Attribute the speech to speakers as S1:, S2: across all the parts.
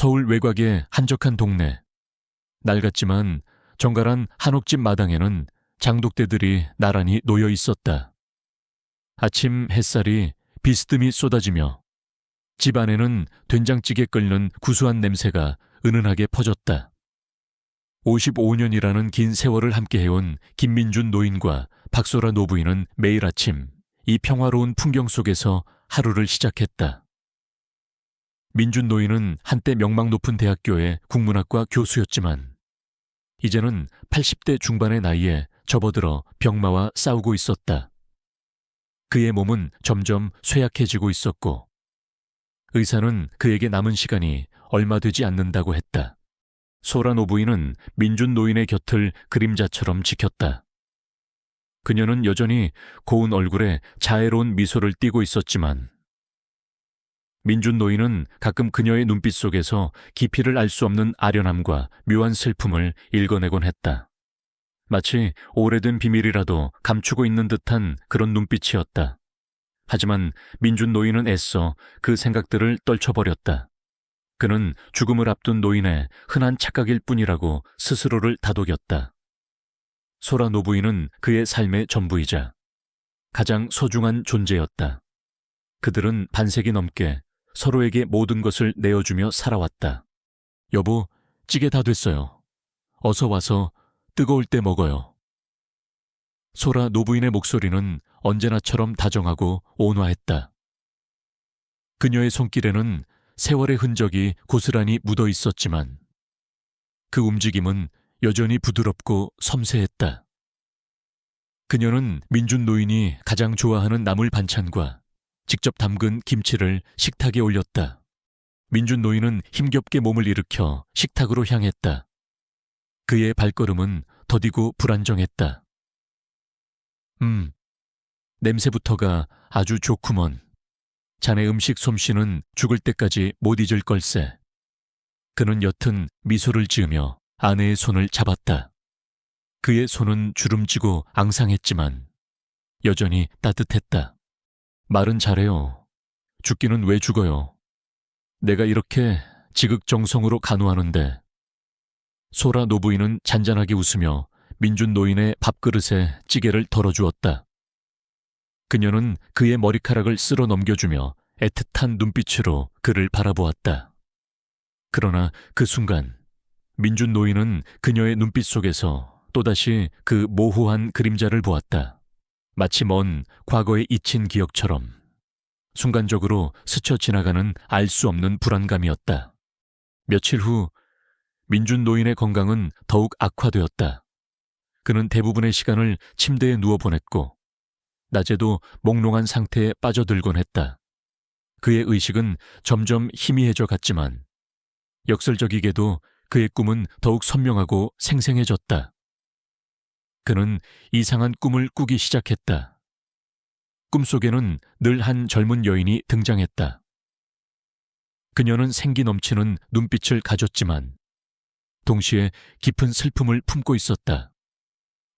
S1: 서울 외곽의 한적한 동네. 낡았지만 정갈한 한옥집 마당에는 장독대들이 나란히 놓여 있었다. 아침 햇살이 비스듬히 쏟아지며 집 안에는 된장찌개 끓는 구수한 냄새가 은은하게 퍼졌다. 55년이라는 긴 세월을 함께해온 김민준 노인과 박소라 노부인은 매일 아침 이 평화로운 풍경 속에서 하루를 시작했다. 민준 노인은 한때 명망 높은 대학교의 국문학과 교수였지만 이제는 80대 중반의 나이에 접어들어 병마와 싸우고 있었다. 그의 몸은 점점 쇠약해지고 있었고 의사는 그에게 남은 시간이 얼마 되지 않는다고 했다. 소라 노부인은 민준 노인의 곁을 그림자처럼 지켰다. 그녀는 여전히 고운 얼굴에 자애로운 미소를 띠고 있었지만 민준 노인은 가끔 그녀의 눈빛 속에서 깊이를 알 수 없는 아련함과 묘한 슬픔을 읽어내곤 했다. 마치 오래된 비밀이라도 감추고 있는 듯한 그런 눈빛이었다. 하지만 민준 노인은 애써 그 생각들을 떨쳐버렸다. 그는 죽음을 앞둔 노인의 흔한 착각일 뿐이라고 스스로를 다독였다. 소라 노부인은 그의 삶의 전부이자 가장 소중한 존재였다. 그들은 반세기 넘게 서로에게 모든 것을 내어주며 살아왔다. 여보, 찌개 다 됐어요. 어서 와서 뜨거울 때 먹어요. 소라 노부인의 목소리는 언제나처럼 다정하고 온화했다. 그녀의 손길에는 세월의 흔적이 고스란히 묻어 있었지만 그 움직임은 여전히 부드럽고 섬세했다. 그녀는 민준 노인이 가장 좋아하는 나물 반찬과 직접 담근 김치를 식탁에 올렸다. 민준 노인은 힘겹게 몸을 일으켜 식탁으로 향했다. 그의 발걸음은 더디고 불안정했다. 냄새부터가 아주 좋구먼. 자네 음식 솜씨는 죽을 때까지 못 잊을 걸세. 그는 옅은 미소를 지으며 아내의 손을 잡았다. 그의 손은 주름지고 앙상했지만 여전히 따뜻했다. 말은 잘해요. 죽기는 왜 죽어요. 내가 이렇게 지극정성으로 간호하는데. 소라 노부인은 잔잔하게 웃으며 민준 노인의 밥그릇에 찌개를 덜어주었다. 그녀는 그의 머리카락을 쓸어 넘겨주며 애틋한 눈빛으로 그를 바라보았다. 그러나 그 순간 민준 노인은 그녀의 눈빛 속에서 또다시 그 모호한 그림자를 보았다. 마치 먼 과거에 잊힌 기억처럼 순간적으로 스쳐 지나가는 알 수 없는 불안감이었다. 며칠 후 민준 노인의 건강은 더욱 악화되었다. 그는 대부분의 시간을 침대에 누워 보냈고 낮에도 몽롱한 상태에 빠져들곤 했다. 그의 의식은 점점 희미해져 갔지만 역설적이게도 그의 꿈은 더욱 선명하고 생생해졌다. 그는 이상한 꿈을 꾸기 시작했다. 꿈속에는 늘 한 젊은 여인이 등장했다. 그녀는 생기 넘치는 눈빛을 가졌지만 동시에 깊은 슬픔을 품고 있었다.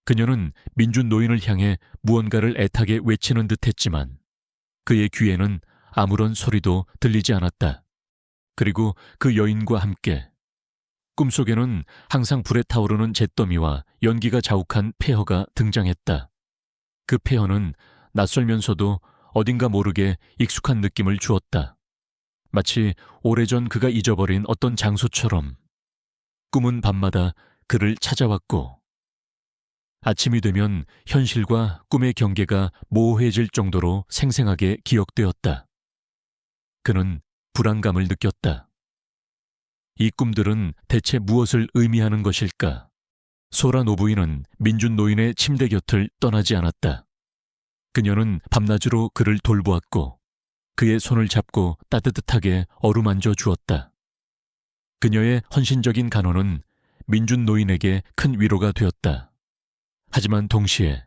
S1: 그녀는 민준 노인을 향해 무언가를 애타게 외치는 듯했지만 그의 귀에는 아무런 소리도 들리지 않았다. 그리고 그 여인과 함께 꿈속에는 항상 불에 타오르는 잿더미와 연기가 자욱한 폐허가 등장했다. 그 폐허는 낯설면서도 어딘가 모르게 익숙한 느낌을 주었다. 마치 오래전 그가 잊어버린 어떤 장소처럼 꿈은 밤마다 그를 찾아왔고 아침이 되면 현실과 꿈의 경계가 모호해질 정도로 생생하게 기억되었다. 그는 불안감을 느꼈다. 이 꿈들은 대체 무엇을 의미하는 것일까? 소라 노부인은 민준 노인의 침대 곁을 떠나지 않았다. 그녀는 밤낮으로 그를 돌보았고 그의 손을 잡고 따뜻하게 어루만져 주었다. 그녀의 헌신적인 간호는 민준 노인에게 큰 위로가 되었다. 하지만 동시에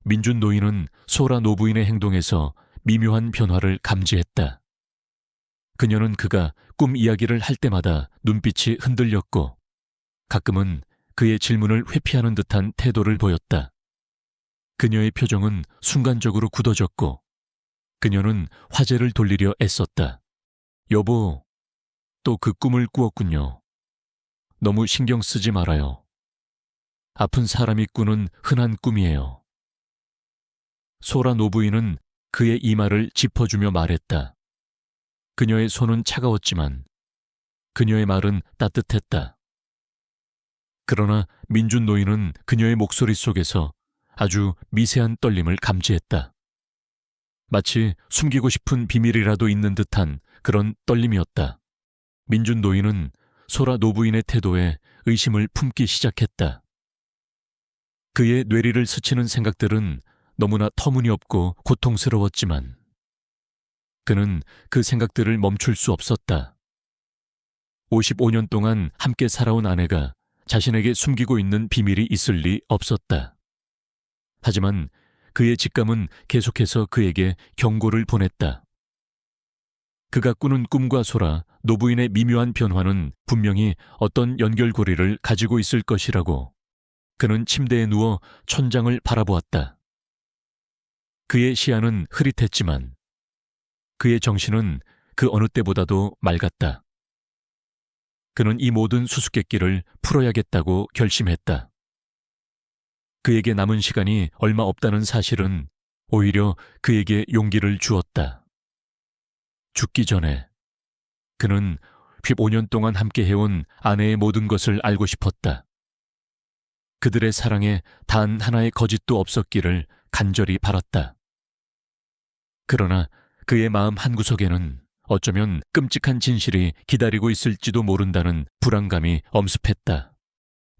S1: 민준 노인은 소라 노부인의 행동에서 미묘한 변화를 감지했다. 그녀는 그가 꿈 이야기를 할 때마다 눈빛이 흔들렸고 가끔은 그의 질문을 회피하는 듯한 태도를 보였다. 그녀의 표정은 순간적으로 굳어졌고 그녀는 화제를 돌리려 애썼다. 여보, 또 그 꿈을 꾸었군요. 너무 신경 쓰지 말아요. 아픈 사람이 꾸는 흔한 꿈이에요. 소라 노부인은 그의 이마를 짚어주며 말했다. 그녀의 손은 차가웠지만 그녀의 말은 따뜻했다. 그러나 민준 노인은 그녀의 목소리 속에서 아주 미세한 떨림을 감지했다. 마치 숨기고 싶은 비밀이라도 있는 듯한 그런 떨림이었다. 민준 노인은 소라 노부인의 태도에 의심을 품기 시작했다. 그의 뇌리를 스치는 생각들은 너무나 터무니없고 고통스러웠지만 그는 그 생각들을 멈출 수 없었다. 55년 동안 함께 살아온 아내가 자신에게 숨기고 있는 비밀이 있을 리 없었다. 하지만 그의 직감은 계속해서 그에게 경고를 보냈다. 그가 꾸는 꿈과 소라, 노부인의 미묘한 변화는 분명히 어떤 연결고리를 가지고 있을 것이라고 그는 침대에 누워 천장을 바라보았다. 그의 시야는 흐릿했지만 그의 정신은 그 어느 때보다도 맑았다. 그는 이 모든 수수께끼를 풀어야겠다고 결심했다. 그에게 남은 시간이 얼마 없다는 사실은 오히려 그에게 용기를 주었다. 죽기 전에 그는 15년 동안 함께 해온 아내의 모든 것을 알고 싶었다. 그들의 사랑에 단 하나의 거짓도 없었기를 간절히 바랐다. 그러나 그의 마음 한구석에는 어쩌면 끔찍한 진실이 기다리고 있을지도 모른다는 불안감이 엄습했다.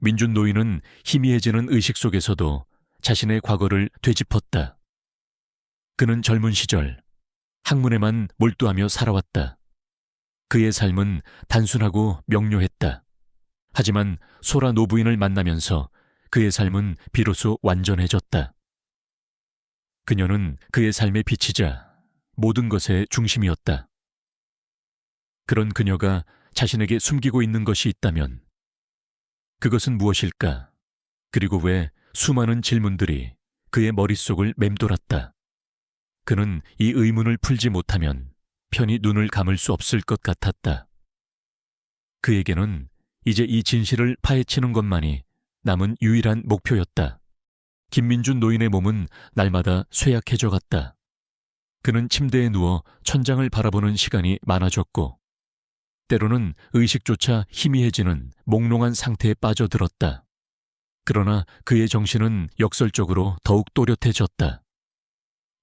S1: 민준 노인은 희미해지는 의식 속에서도 자신의 과거를 되짚었다. 그는 젊은 시절 학문에만 몰두하며 살아왔다. 그의 삶은 단순하고 명료했다. 하지만 소라 노부인을 만나면서 그의 삶은 비로소 완전해졌다. 그녀는 그의 삶의 빛이자 모든 것의 중심이었다. 그런 그녀가 자신에게 숨기고 있는 것이 있다면 그것은 무엇일까? 그리고 왜 수많은 질문들이 그의 머릿속을 맴돌았다. 그는 이 의문을 풀지 못하면 편히 눈을 감을 수 없을 것 같았다. 그에게는 이제 이 진실을 파헤치는 것만이 남은 유일한 목표였다. 김민준 노인의 몸은 날마다 쇠약해져 갔다. 그는 침대에 누워 천장을 바라보는 시간이 많아졌고 때로는 의식조차 희미해지는 몽롱한 상태에 빠져들었다. 그러나 그의 정신은 역설적으로 더욱 또렷해졌다.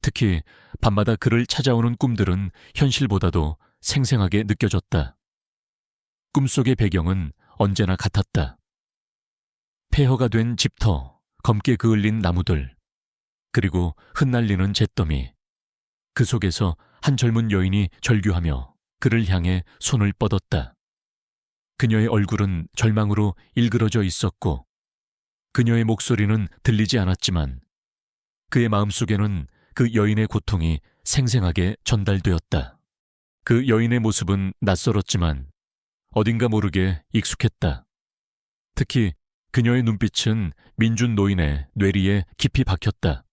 S1: 특히 밤마다 그를 찾아오는 꿈들은 현실보다도 생생하게 느껴졌다. 꿈속의 배경은 언제나 같았다. 폐허가 된 집터, 검게 그을린 나무들, 그리고 흩날리는 잿더미. 그 속에서 한 젊은 여인이 절규하며 그를 향해 손을 뻗었다. 그녀의 얼굴은 절망으로 일그러져 있었고 그녀의 목소리는 들리지 않았지만 그의 마음속에는 그 여인의 고통이 생생하게 전달되었다. 그 여인의 모습은 낯설었지만 어딘가 모르게 익숙했다. 특히 그녀의 눈빛은 민준 노인의 뇌리에 깊이 박혔다.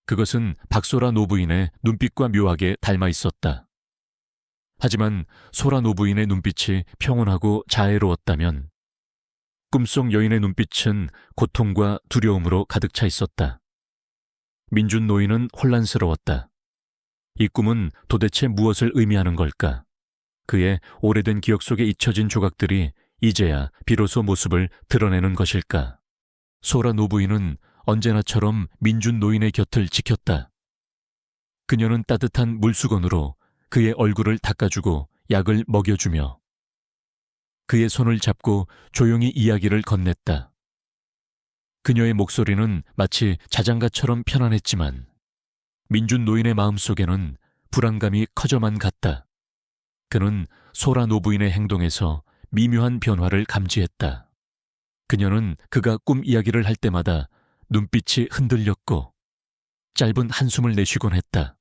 S1: 그것은 박소라 노부인의 눈빛과 묘하게 닮아 있었다. 하지만 소라 노부인의 눈빛이 평온하고 자애로웠다면 꿈속 여인의 눈빛은 고통과 두려움으로 가득 차 있었다. 민준 노인은 혼란스러웠다. 이 꿈은 도대체 무엇을 의미하는 걸까? 그의 오래된 기억 속에 잊혀진 조각들이 이제야 비로소 모습을 드러내는 것일까? 소라 노부인은 언제나처럼 민준 노인의 곁을 지켰다. 그녀는 따뜻한 물수건으로 그의 얼굴을 닦아주고 약을 먹여주며 그의 손을 잡고 조용히 이야기를 건넸다. 그녀의 목소리는 마치 자장가처럼 편안했지만 민준 노인의 마음속에는 불안감이 커져만 갔다. 그는 소라 노부인의 행동에서 미묘한 변화를 감지했다. 그녀는 그가 꿈 이야기를 할 때마다 눈빛이 흔들렸고 짧은 한숨을 내쉬곤 했다.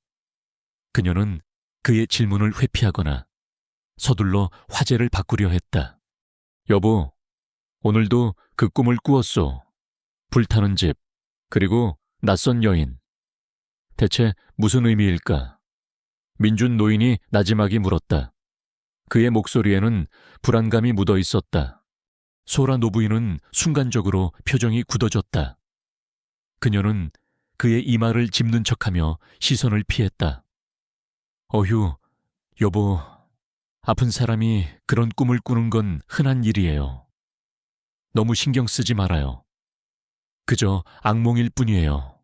S1: 그녀는 그의 질문을 회피하거나 서둘러 화제를 바꾸려 했다. 여보, 오늘도 그 꿈을 꾸었소. 불타는 집, 그리고 낯선 여인. 대체 무슨 의미일까? 민준 노인이 나지막이 물었다. 그의 목소리에는 불안감이 묻어 있었다. 소라 노부인은 순간적으로 표정이 굳어졌다. 그녀는 그의 이마를 짚는 척하며 시선을 피했다. 어휴, 여보, 아픈 사람이 그런 꿈을 꾸는 건 흔한 일이에요. 너무 신경 쓰지 말아요. 그저 악몽일 뿐이에요.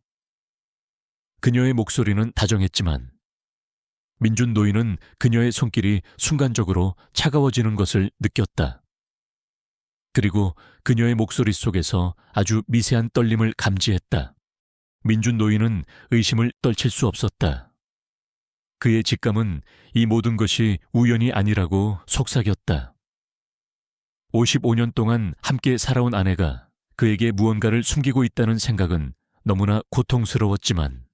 S1: 그녀의 목소리는 다정했지만 민준 노인은 그녀의 손길이 순간적으로 차가워지는 것을 느꼈다. 그리고 그녀의 목소리 속에서 아주 미세한 떨림을 감지했다. 민준 노인은 의심을 떨칠 수 없었다. 그의 직감은 이 모든 것이 우연이 아니라고 속삭였다. 55년 동안 함께 살아온 아내가 그에게 무언가를 숨기고 있다는 생각은 너무나 고통스러웠지만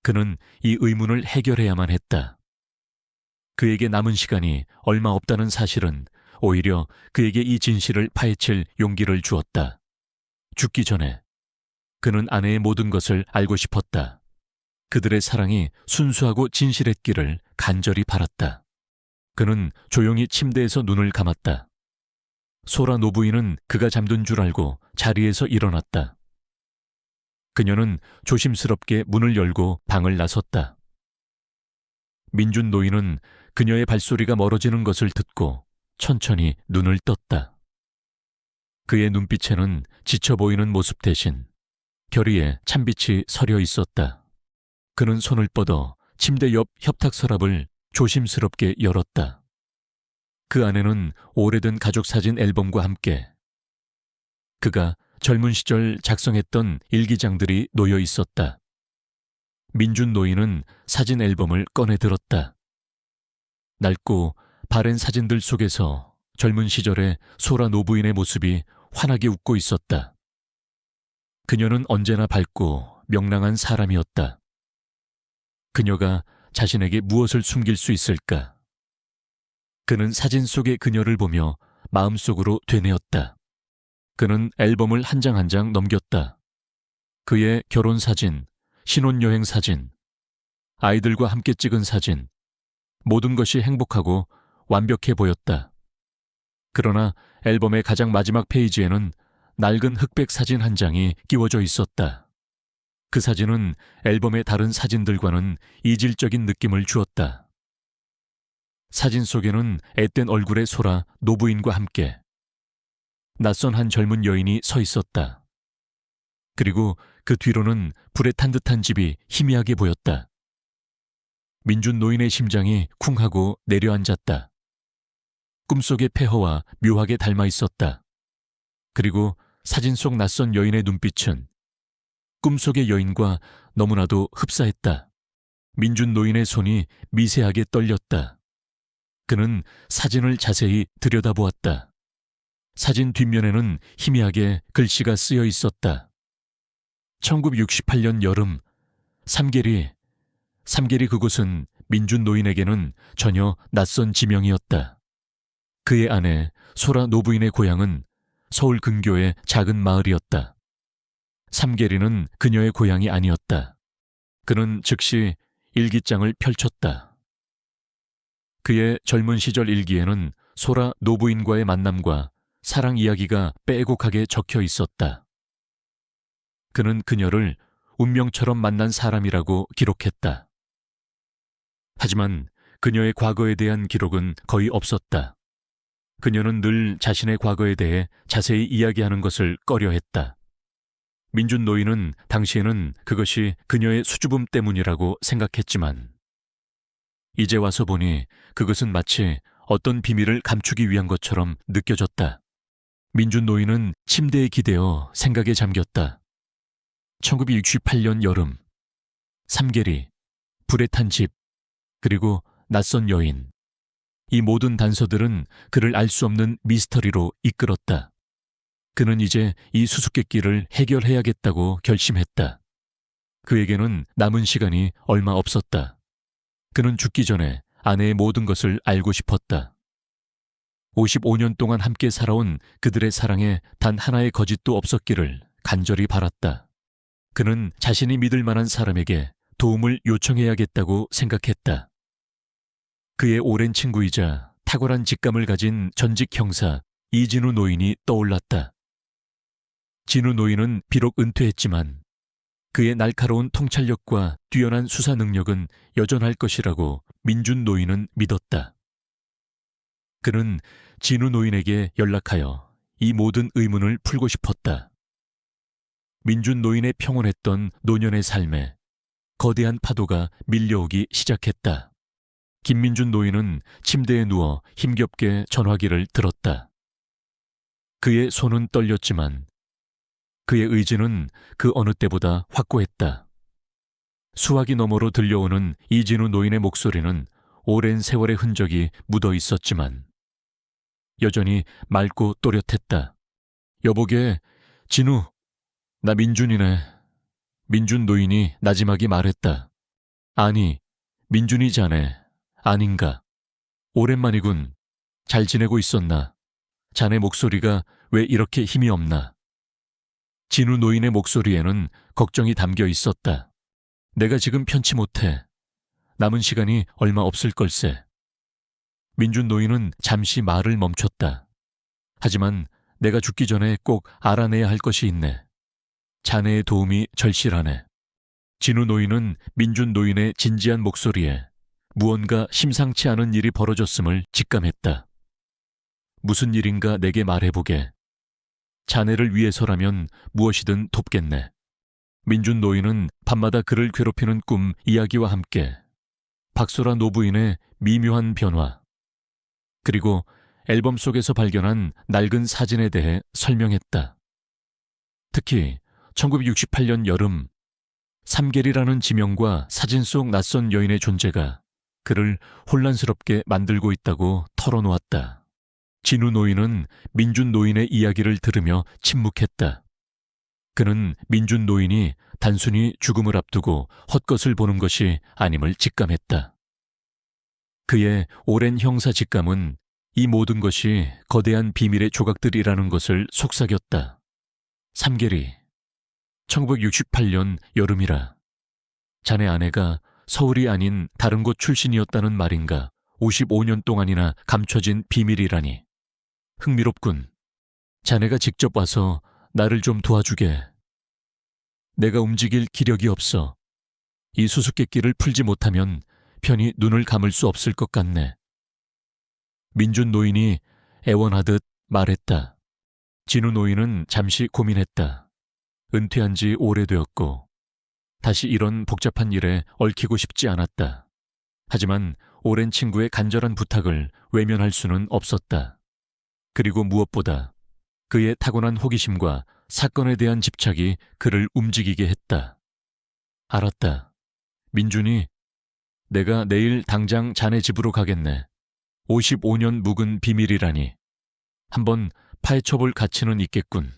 S1: 그는 이 의문을 해결해야만 했다. 그에게 남은 시간이 얼마 없다는 사실은 오히려 그에게 이 진실을 파헤칠 용기를 주었다. 죽기 전에 그는 아내의 모든 것을 알고 싶었다. 그들의 사랑이 순수하고 진실했기를 간절히 바랐다. 그는 조용히 침대에서 눈을 감았다. 소라 노부인은 그가 잠든 줄 알고 자리에서 일어났다. 그녀는 조심스럽게 문을 열고 방을 나섰다. 민준 노인은 그녀의 발소리가 멀어지는 것을 듣고 천천히 눈을 떴다. 그의 눈빛에는 지쳐 보이는 모습 대신 결의에 찬빛이 서려 있었다. 그는 손을 뻗어 침대 옆 협탁 서랍을 조심스럽게 열었다. 그 안에는 오래된 가족 사진 앨범과 함께 그가 젊은 시절 작성했던 일기장들이 놓여 있었다. 민준 노인은 사진 앨범을 꺼내 들었다. 낡고 바랜 사진들 속에서 젊은 시절의 소라 노부인의 모습이 환하게 웃고 있었다. 그녀는 언제나 밝고 명랑한 사람이었다. 그녀가 자신에게 무엇을 숨길 수 있을까? 그는 사진 속의 그녀를 보며 마음속으로 되뇌었다. 그는 앨범을 한 장 한 장 넘겼다. 그의 결혼 사진, 신혼여행 사진, 아이들과 함께 찍은 사진, 모든 것이 행복하고 완벽해 보였다. 그러나 앨범의 가장 마지막 페이지에는 낡은 흑백 사진 한 장이 끼워져 있었다. 그 사진은 앨범의 다른 사진들과는 이질적인 느낌을 주었다. 사진 속에는 앳된 얼굴의 소라 노부인과 함께 낯선 한 젊은 여인이 서 있었다. 그리고 그 뒤로는 불에 탄 듯한 집이 희미하게 보였다. 민준 노인의 심장이 쿵하고 내려앉았다. 꿈속의 폐허와 묘하게 닮아 있었다. 그리고 사진 속 낯선 여인의 눈빛은 꿈속의 여인과 너무나도 흡사했다. 민준 노인의 손이 미세하게 떨렸다. 그는 사진을 자세히 들여다보았다. 사진 뒷면에는 희미하게 글씨가 쓰여 있었다. 1968년 여름, 삼계리 그곳은 민준 노인에게는 전혀 낯선 지명이었다. 그의 아내 소라 노부인의 고향은 서울 근교의 작은 마을이었다. 삼계리는 그녀의 고향이 아니었다. 그는 즉시 일기장을 펼쳤다. 그의 젊은 시절 일기에는 소라 노부인과의 만남과 사랑 이야기가 빼곡하게 적혀 있었다. 그는 그녀를 운명처럼 만난 사람이라고 기록했다. 하지만 그녀의 과거에 대한 기록은 거의 없었다. 그녀는 늘 자신의 과거에 대해 자세히 이야기하는 것을 꺼려했다. 민준 노인은 당시에는 그것이 그녀의 수줍음 때문이라고 생각했지만 이제 와서 보니 그것은 마치 어떤 비밀을 감추기 위한 것처럼 느껴졌다. 민준 노인은 침대에 기대어 생각에 잠겼다. 1968년 여름, 삼계리, 불에 탄 집, 그리고 낯선 여인. 이 모든 단서들은 그를 알 수 없는 미스터리로 이끌었다. 그는 이제 이 수수께끼를 해결해야겠다고 결심했다. 그에게는 남은 시간이 얼마 없었다. 그는 죽기 전에 아내의 모든 것을 알고 싶었다. 55년 동안 함께 살아온 그들의 사랑에 단 하나의 거짓도 없었기를 간절히 바랐다. 그는 자신이 믿을 만한 사람에게 도움을 요청해야겠다고 생각했다. 그의 오랜 친구이자 탁월한 직감을 가진 전직 형사 이진우 노인이 떠올랐다. 진우 노인은 비록 은퇴했지만 그의 날카로운 통찰력과 뛰어난 수사 능력은 여전할 것이라고 민준 노인은 믿었다. 그는 진우 노인에게 연락하여 이 모든 의문을 풀고 싶었다. 민준 노인의 평온했던 노년의 삶에 거대한 파도가 밀려오기 시작했다. 김민준 노인은 침대에 누워 힘겹게 전화기를 들었다. 그의 손은 떨렸지만 그의 의지는 그 어느 때보다 확고했다. 수화기 너머로 들려오는 이진우 노인의 목소리는 오랜 세월의 흔적이 묻어 있었지만 여전히 맑고 또렷했다. 여보게, 진우, 나 민준이네. 민준 노인이 나지막이 말했다. 아니, 민준이 자네, 아닌가. 오랜만이군. 잘 지내고 있었나? 자네 목소리가 왜 이렇게 힘이 없나? 진우 노인의 목소리에는 걱정이 담겨 있었다. 내가 지금 편치 못해. 남은 시간이 얼마 없을 걸세. 민준 노인은 잠시 말을 멈췄다. 하지만 내가 죽기 전에 꼭 알아내야 할 것이 있네. 자네의 도움이 절실하네. 진우 노인은 민준 노인의 진지한 목소리에 무언가 심상치 않은 일이 벌어졌음을 직감했다. 무슨 일인가 내게 말해보게. 자네를 위해서라면 무엇이든 돕겠네. 민준 노인은 밤마다 그를 괴롭히는 꿈 이야기와 함께 박소라 노부인의 미묘한 변화, 그리고 앨범 속에서 발견한 낡은 사진에 대해 설명했다. 특히 1968년 여름, 삼계리라는 지명과 사진 속 낯선 여인의 존재가 그를 혼란스럽게 만들고 있다고 털어놓았다. 진우 노인은 민준 노인의 이야기를 들으며 침묵했다. 그는 민준 노인이 단순히 죽음을 앞두고 헛것을 보는 것이 아님을 직감했다. 그의 오랜 형사 직감은 이 모든 것이 거대한 비밀의 조각들이라는 것을 속삭였다. 삼계리, 1968년 여름이라. 자네 아내가 서울이 아닌 다른 곳 출신이었다는 말인가. 55년 동안이나 감춰진 비밀이라니. 흥미롭군. 자네가 직접 와서 나를 좀 도와주게. 내가 움직일 기력이 없어. 이 수수께끼를 풀지 못하면 편히 눈을 감을 수 없을 것 같네. 민준 노인이 애원하듯 말했다. 진우 노인은 잠시 고민했다. 은퇴한 지 오래되었고 다시 이런 복잡한 일에 얽히고 싶지 않았다. 하지만 오랜 친구의 간절한 부탁을 외면할 수는 없었다. 그리고 무엇보다 그의 타고난 호기심과 사건에 대한 집착이 그를 움직이게 했다. 알았다. 민준이, 내가 내일 당장 자네 집으로 가겠네. 55년 묵은 비밀이라니. 한번 파헤쳐볼 가치는 있겠군.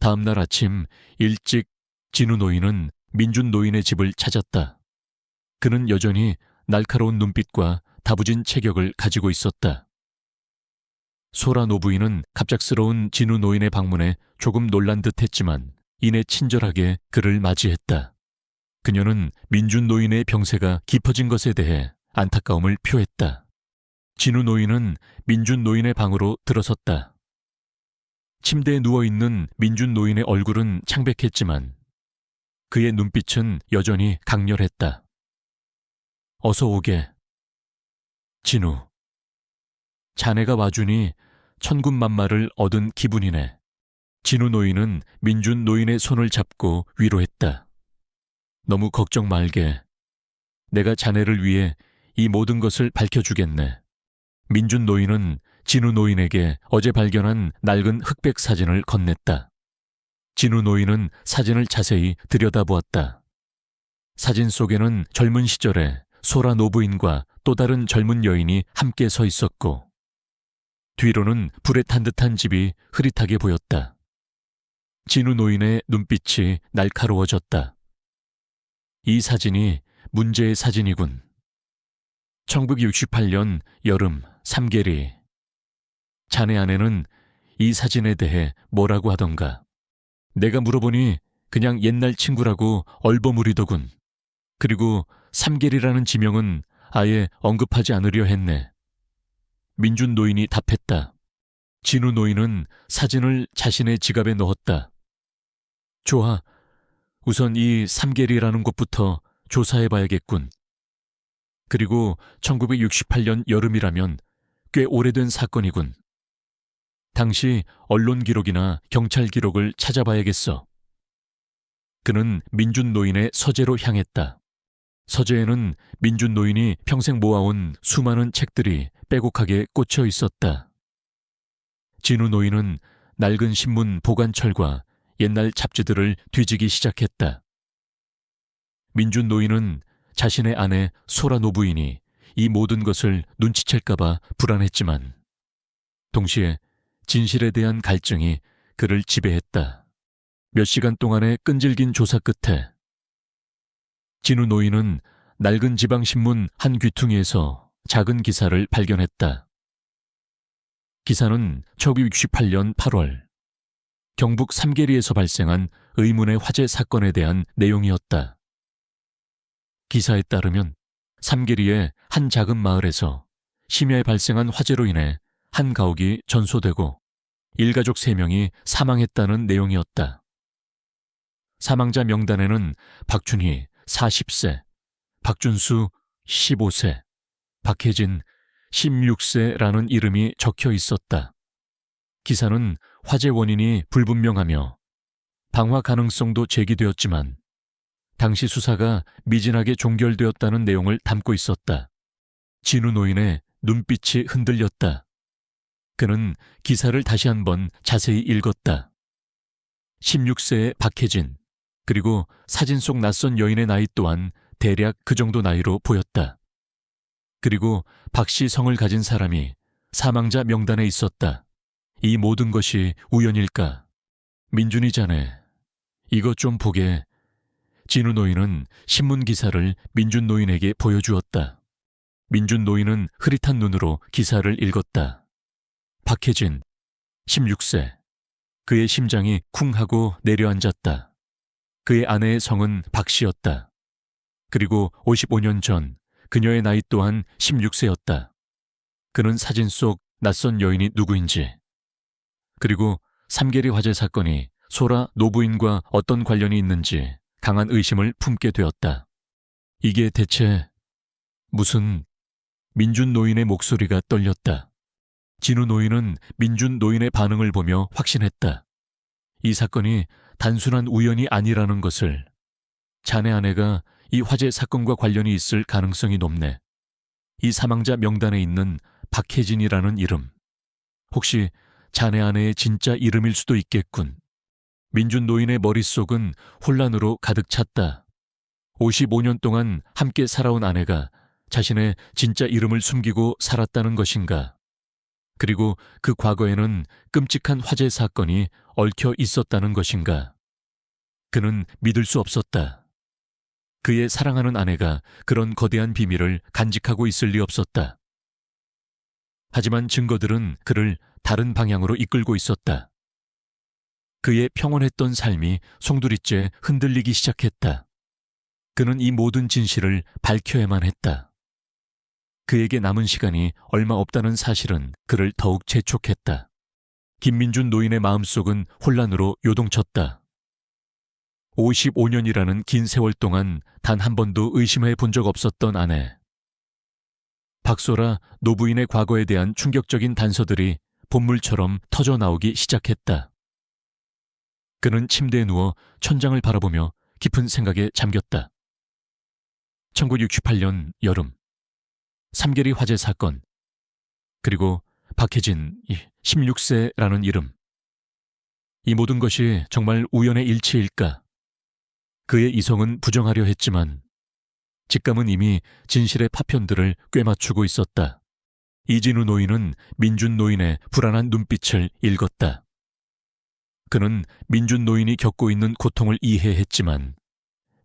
S1: 다음 날 아침 일찍 진우 노인은 민준 노인의 집을 찾았다. 그는 여전히 날카로운 눈빛과 다부진 체격을 가지고 있었다. 소라 노부인은 갑작스러운 진우 노인의 방문에 조금 놀란 듯 했지만 이내 친절하게 그를 맞이했다. 그녀는 민준 노인의 병세가 깊어진 것에 대해 안타까움을 표했다. 진우 노인은 민준 노인의 방으로 들어섰다. 침대에 누워있는 민준 노인의 얼굴은 창백했지만 그의 눈빛은 여전히 강렬했다. 어서 오게. 진우. 자네가 와주니 천군만마를 얻은 기분이네. 진우 노인은 민준 노인의 손을 잡고 위로했다. 너무 걱정 말게. 내가 자네를 위해 이 모든 것을 밝혀주겠네. 민준 노인은 진우 노인에게 어제 발견한 낡은 흑백 사진을 건넸다. 진우 노인은 사진을 자세히 들여다보았다. 사진 속에는 젊은 시절에 소라 노부인과 또 다른 젊은 여인이 함께 서 있었고 뒤로는 불에 탄 듯한 집이 흐릿하게 보였다. 진우 노인의 눈빛이 날카로워졌다. 이 사진이 문제의 사진이군. 1968년 여름 삼계리. 자네 아내는 이 사진에 대해 뭐라고 하던가. 내가 물어보니 그냥 옛날 친구라고 얼버무리더군. 그리고 삼계리라는 지명은 아예 언급하지 않으려 했네. 민준 노인이 답했다. 진우 노인은 사진을 자신의 지갑에 넣었다. 좋아. 우선 이 삼계리라는 곳부터 조사해봐야겠군. 그리고 1968년 여름이라면 꽤 오래된 사건이군. 당시 언론 기록이나 경찰 기록을 찾아봐야겠어. 그는 민준 노인의 서재로 향했다. 서재에는 민준 노인이 평생 모아온 수많은 책들이 빼곡하게 꽂혀 있었다. 진우 노인은 낡은 신문 보관철과 옛날 잡지들을 뒤지기 시작했다. 민준 노인은 자신의 아내 소라 노부인이 이 모든 것을 눈치챌까봐 불안했지만 동시에 진실에 대한 갈증이 그를 지배했다. 몇 시간 동안의 끈질긴 조사 끝에 진우 노인은 낡은 지방신문 한 귀퉁이에서 작은 기사를 발견했다. 기사는 1968년 8월 경북 삼계리에서 발생한 의문의 화재 사건에 대한 내용이었다. 기사에 따르면 삼계리의 한 작은 마을에서 심야에 발생한 화재로 인해 한 가옥이 전소되고 일가족 3명이 사망했다는 내용이었다. 사망자 명단에는 박춘희 40세, 박준수 15세, 박혜진 16세라는 이름이 적혀 있었다. 기사는 화재 원인이 불분명하며 방화 가능성도 제기되었지만 당시 수사가 미진하게 종결되었다는 내용을 담고 있었다. 진우 노인의 눈빛이 흔들렸다. 그는 기사를 다시 한번 자세히 읽었다. 16세의 박혜진, 그리고 사진 속 낯선 여인의 나이 또한 대략 그 정도 나이로 보였다. 그리고 박씨 성을 가진 사람이 사망자 명단에 있었다. 이 모든 것이 우연일까? 민준이 자네, 이것 좀 보게. 진우 노인은 신문 기사를 민준 노인에게 보여주었다. 민준 노인은 흐릿한 눈으로 기사를 읽었다. 박혜진, 16세. 그의 심장이 쿵 하고 내려앉았다. 그의 아내의 성은 박씨였다. 그리고 55년 전 그녀의 나이 또한 16세였다. 그는 사진 속 낯선 여인이 누구인지, 그리고 삼계리 화재 사건이 소라 노부인과 어떤 관련이 있는지 강한 의심을 품게 되었다. 이게 대체 무슨... 민준 노인의 목소리가 떨렸다. 진우 노인은 민준 노인의 반응을 보며 확신했다. 이 사건이 단순한 우연이 아니라는 것을. 자네 아내가 이 화재 사건과 관련이 있을 가능성이 높네. 이 사망자 명단에 있는 박혜진이라는 이름, 혹시 자네 아내의 진짜 이름일 수도 있겠군. 민준 노인의 머릿속은 혼란으로 가득 찼다. 55년 동안 함께 살아온 아내가 자신의 진짜 이름을 숨기고 살았다는 것인가? 그리고 그 과거에는 끔찍한 화재 사건이 얽혀 있었다는 것인가? 그는 믿을 수 없었다. 그의 사랑하는 아내가 그런 거대한 비밀을 간직하고 있을 리 없었다. 하지만 증거들은 그를 다른 방향으로 이끌고 있었다. 그의 평온했던 삶이 송두리째 흔들리기 시작했다. 그는 이 모든 진실을 밝혀야만 했다. 그에게 남은 시간이 얼마 없다는 사실은 그를 더욱 재촉했다. 김민준 노인의 마음속은 혼란으로 요동쳤다. 55년이라는 긴 세월 동안 단 한 번도 의심해 본 적 없었던 아내. 박소라 노부인의 과거에 대한 충격적인 단서들이 본물처럼 터져 나오기 시작했다. 그는 침대에 누워 천장을 바라보며 깊은 생각에 잠겼다. 1968년 여름, 삼계리 화재 사건, 그리고 박혜진 16세라는 이름. 이 모든 것이 정말 우연의 일치일까? 그의 이성은 부정하려 했지만 직감은 이미 진실의 파편들을 꿰맞추고 있었다. 이진우 노인은 민준 노인의 불안한 눈빛을 읽었다. 그는 민준 노인이 겪고 있는 고통을 이해했지만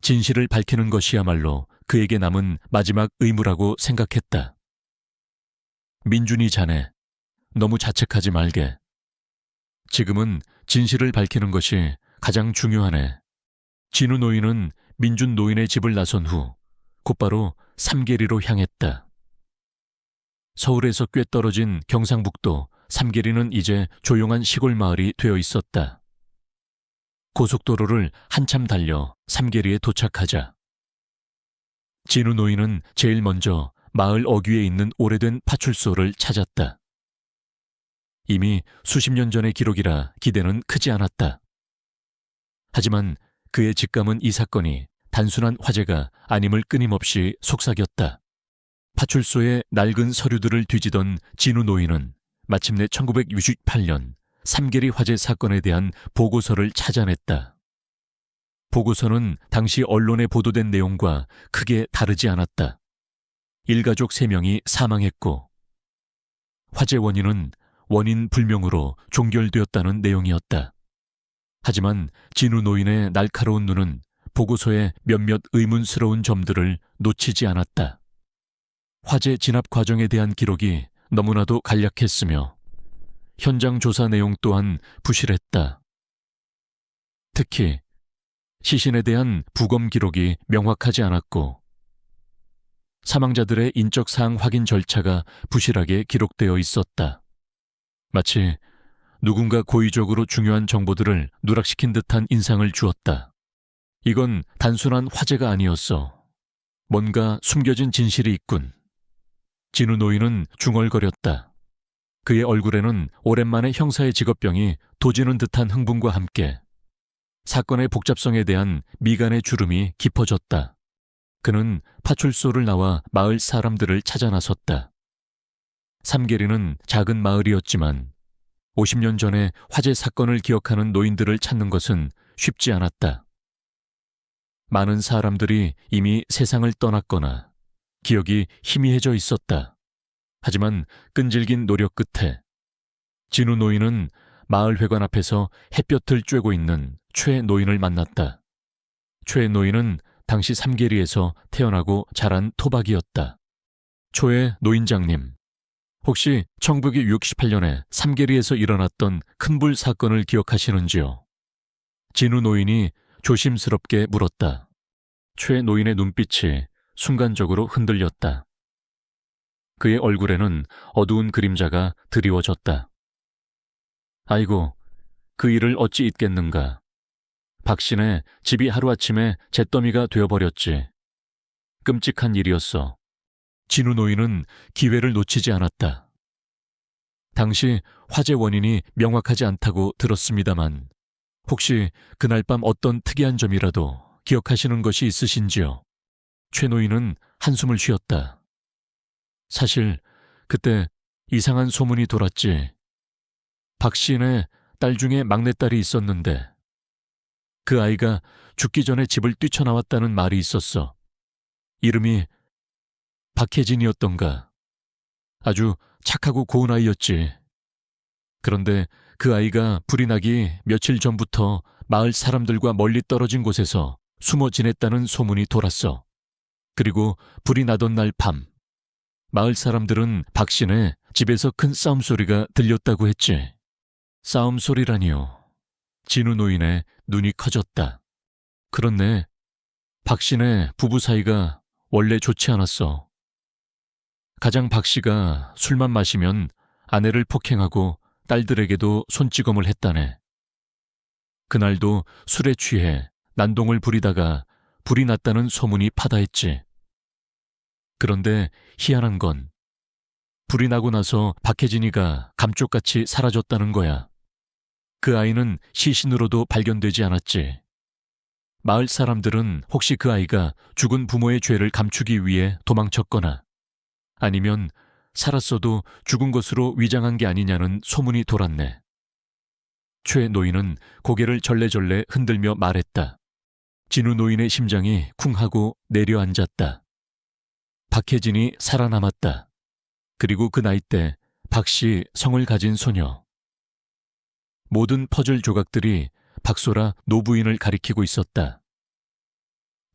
S1: 진실을 밝히는 것이야말로 그에게 남은 마지막 의무라고 생각했다. 민준이 자네, 너무 자책하지 말게. 지금은 진실을 밝히는 것이 가장 중요하네. 진우 노인은 민준 노인의 집을 나선 후 곧바로 삼계리로 향했다. 서울에서 꽤 떨어진 경상북도 삼계리는 이제 조용한 시골 마을이 되어 있었다. 고속도로를 한참 달려 삼계리에 도착하자 진우 노인은 제일 먼저 마을 어귀에 있는 오래된 파출소를 찾았다. 이미 수십 년 전의 기록이라 기대는 크지 않았다. 하지만 그의 직감은 이 사건이 단순한 화재가 아님을 끊임없이 속삭였다. 파출소의 낡은 서류들을 뒤지던 진우 노인은 마침내 1968년 삼계리 화재 사건에 대한 보고서를 찾아냈다. 보고서는 당시 언론에 보도된 내용과 크게 다르지 않았다. 일가족 3명이 사망했고 화재 원인은 원인 불명으로 종결되었다는 내용이었다. 하지만 진우 노인의 날카로운 눈은 보고서의 몇몇 의문스러운 점들을 놓치지 않았다. 화재 진압 과정에 대한 기록이 너무나도 간략했으며 현장 조사 내용 또한 부실했다. 특히 시신에 대한 부검 기록이 명확하지 않았고 사망자들의 인적사항 확인 절차가 부실하게 기록되어 있었다. 마치 누군가 고의적으로 중요한 정보들을 누락시킨 듯한 인상을 주었다. 이건 단순한 화재가 아니었어. 뭔가 숨겨진 진실이 있군. 진우 노인은 중얼거렸다. 그의 얼굴에는 오랜만에 형사의 직업병이 도지는 듯한 흥분과 함께 사건의 복잡성에 대한 미간의 주름이 깊어졌다. 그는 파출소를 나와 마을 사람들을 찾아 나섰다. 삼계리는 작은 마을이었지만 50년 전의 화재 사건을 기억하는 노인들을 찾는 것은 쉽지 않았다. 많은 사람들이 이미 세상을 떠났거나 기억이 희미해져 있었다. 하지만 끈질긴 노력 끝에 진우 노인은 마을 회관 앞에서 햇볕을 쬐고 있는 최 노인을 만났다. 최 노인은 당시 삼계리에서 태어나고 자란 토박이었다. 초의 노인장님, 혹시 1968년에 삼계리에서 일어났던 큰 불 사건을 기억하시는지요? 진우 노인이 조심스럽게 물었다. 최 노인의 눈빛이 순간적으로 흔들렸다. 그의 얼굴에는 어두운 그림자가 드리워졌다. 아이고, 그 일을 어찌 잊겠는가. 박신의 집이 하루아침에 잿더미가 되어버렸지. 끔찍한 일이었어. 진우 노인은 기회를 놓치지 않았다. 당시 화재 원인이 명확하지 않다고 들었습니다만 혹시 그날 밤 어떤 특이한 점이라도 기억하시는 것이 있으신지요? 최 노인은 한숨을 쉬었다. 사실 그때 이상한 소문이 돌았지. 박 시인의 딸 중에 막내딸이 있었는데 그 아이가 죽기 전에 집을 뛰쳐나왔다는 말이 있었어. 이름이 박혜진이었던가. 아주 착하고 고운 아이였지. 그런데 그 아이가 불이 나기 며칠 전부터 마을 사람들과 멀리 떨어진 곳에서 숨어 지냈다는 소문이 돌았어. 그리고 불이 나던 날 밤, 마을 사람들은 박신의 집에서 큰 싸움 소리가 들렸다고 했지. 싸움 소리라니요. 진우 노인의 눈이 커졌다. 그렇네. 박신의 부부 사이가 원래 좋지 않았어. 가장 박씨가 술만 마시면 아내를 폭행하고 딸들에게도 손찌검을 했다네. 그날도 술에 취해 난동을 부리다가 불이 났다는 소문이 파다했지. 그런데 희한한 건 불이 나고 나서 박혜진이가 감쪽같이 사라졌다는 거야. 그 아이는 시신으로도 발견되지 않았지. 마을 사람들은 혹시 그 아이가 죽은 부모의 죄를 감추기 위해 도망쳤거나 아니면 살았어도 죽은 것으로 위장한 게 아니냐는 소문이 돌았네. 최 노인은 고개를 절레절레 흔들며 말했다. 진우 노인의 심장이 쿵하고 내려앉았다. 박혜진이 살아남았다. 그리고 그 나이 때 박씨 성을 가진 소녀. 모든 퍼즐 조각들이 박소라 노부인을 가리키고 있었다.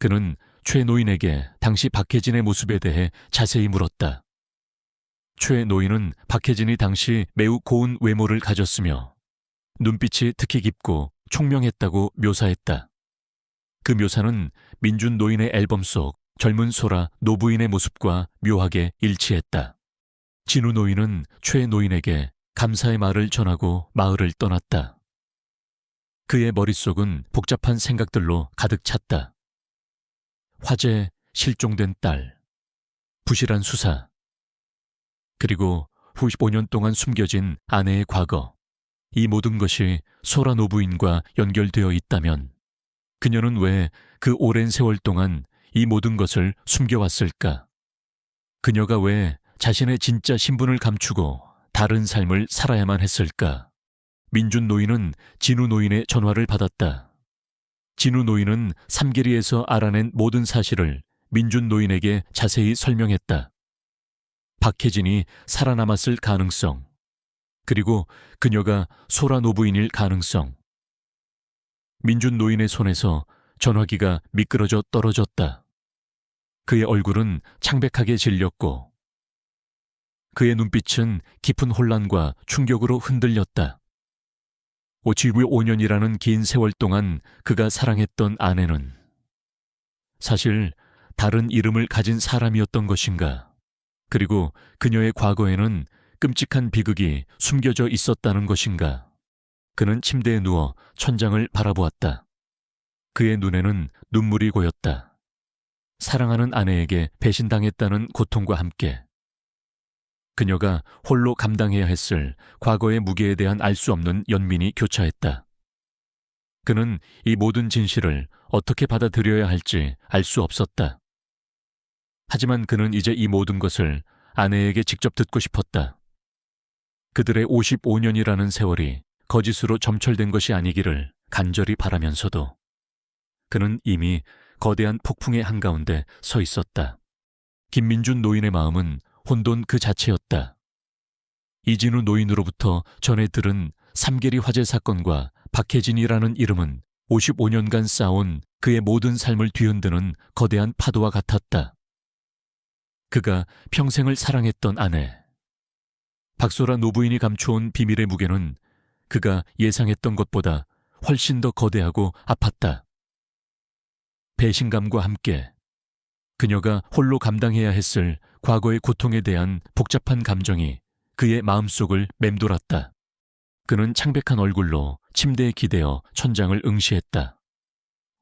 S1: 그는 최 노인에게 당시 박혜진의 모습에 대해 자세히 물었다. 최 노인은 박혜진이 당시 매우 고운 외모를 가졌으며 눈빛이 특히 깊고 총명했다고 묘사했다. 그 묘사는 민준 노인의 앨범 속 젊은 소라 노부인의 모습과 묘하게 일치했다. 진우 노인은 최 노인에게 감사의 말을 전하고 마을을 떠났다. 그의 머릿속은 복잡한 생각들로 가득 찼다. 화재, 실종된 딸, 부실한 수사, 그리고 후 15년 동안 숨겨진 아내의 과거. 이 모든 것이 소라 노부인과 연결되어 있다면 그녀는 왜 그 오랜 세월 동안 이 모든 것을 숨겨왔을까? 그녀가 왜 자신의 진짜 신분을 감추고 다른 삶을 살아야만 했을까? 민준 노인은 진우 노인의 전화를 받았다. 진우 노인은 삼계리에서 알아낸 모든 사실을 민준 노인에게 자세히 설명했다. 박혜진이 살아남았을 가능성, 그리고 그녀가 소라 노부인일 가능성. 민준 노인의 손에서 전화기가 미끄러져 떨어졌다. 그의 얼굴은 창백하게 질렸고 그의 눈빛은 깊은 혼란과 충격으로 흔들렸다. 55년이라는 긴 세월 동안 그가 사랑했던 아내는 사실 다른 이름을 가진 사람이었던 것인가? 그리고 그녀의 과거에는 끔찍한 비극이 숨겨져 있었다는 것인가? 그는 침대에 누워 천장을 바라보았다. 그의 눈에는 눈물이 고였다. 사랑하는 아내에게 배신당했다는 고통과 함께 그녀가 홀로 감당해야 했을 과거의 무게에 대한 알 수 없는 연민이 교차했다. 그는 이 모든 진실을 어떻게 받아들여야 할지 알 수 없었다. 하지만 그는 이제 이 모든 것을 아내에게 직접 듣고 싶었다. 그들의 55년이라는 세월이 거짓으로 점철된 것이 아니기를 간절히 바라면서도 그는 이미 거대한 폭풍의 한가운데 서 있었다. 김민준 노인의 마음은 혼돈 그 자체였다. 이진우 노인으로부터 전해 들은 삼계리 화재 사건과 박혜진이라는 이름은 55년간 쌓아온 그의 모든 삶을 뒤흔드는 거대한 파도와 같았다. 그가 평생을 사랑했던 아내, 박소라 노부인이 감추어온 비밀의 무게는 그가 예상했던 것보다 훨씬 더 거대하고 아팠다. 배신감과 함께 그녀가 홀로 감당해야 했을 과거의 고통에 대한 복잡한 감정이 그의 마음속을 맴돌았다. 그는 창백한 얼굴로 침대에 기대어 천장을 응시했다.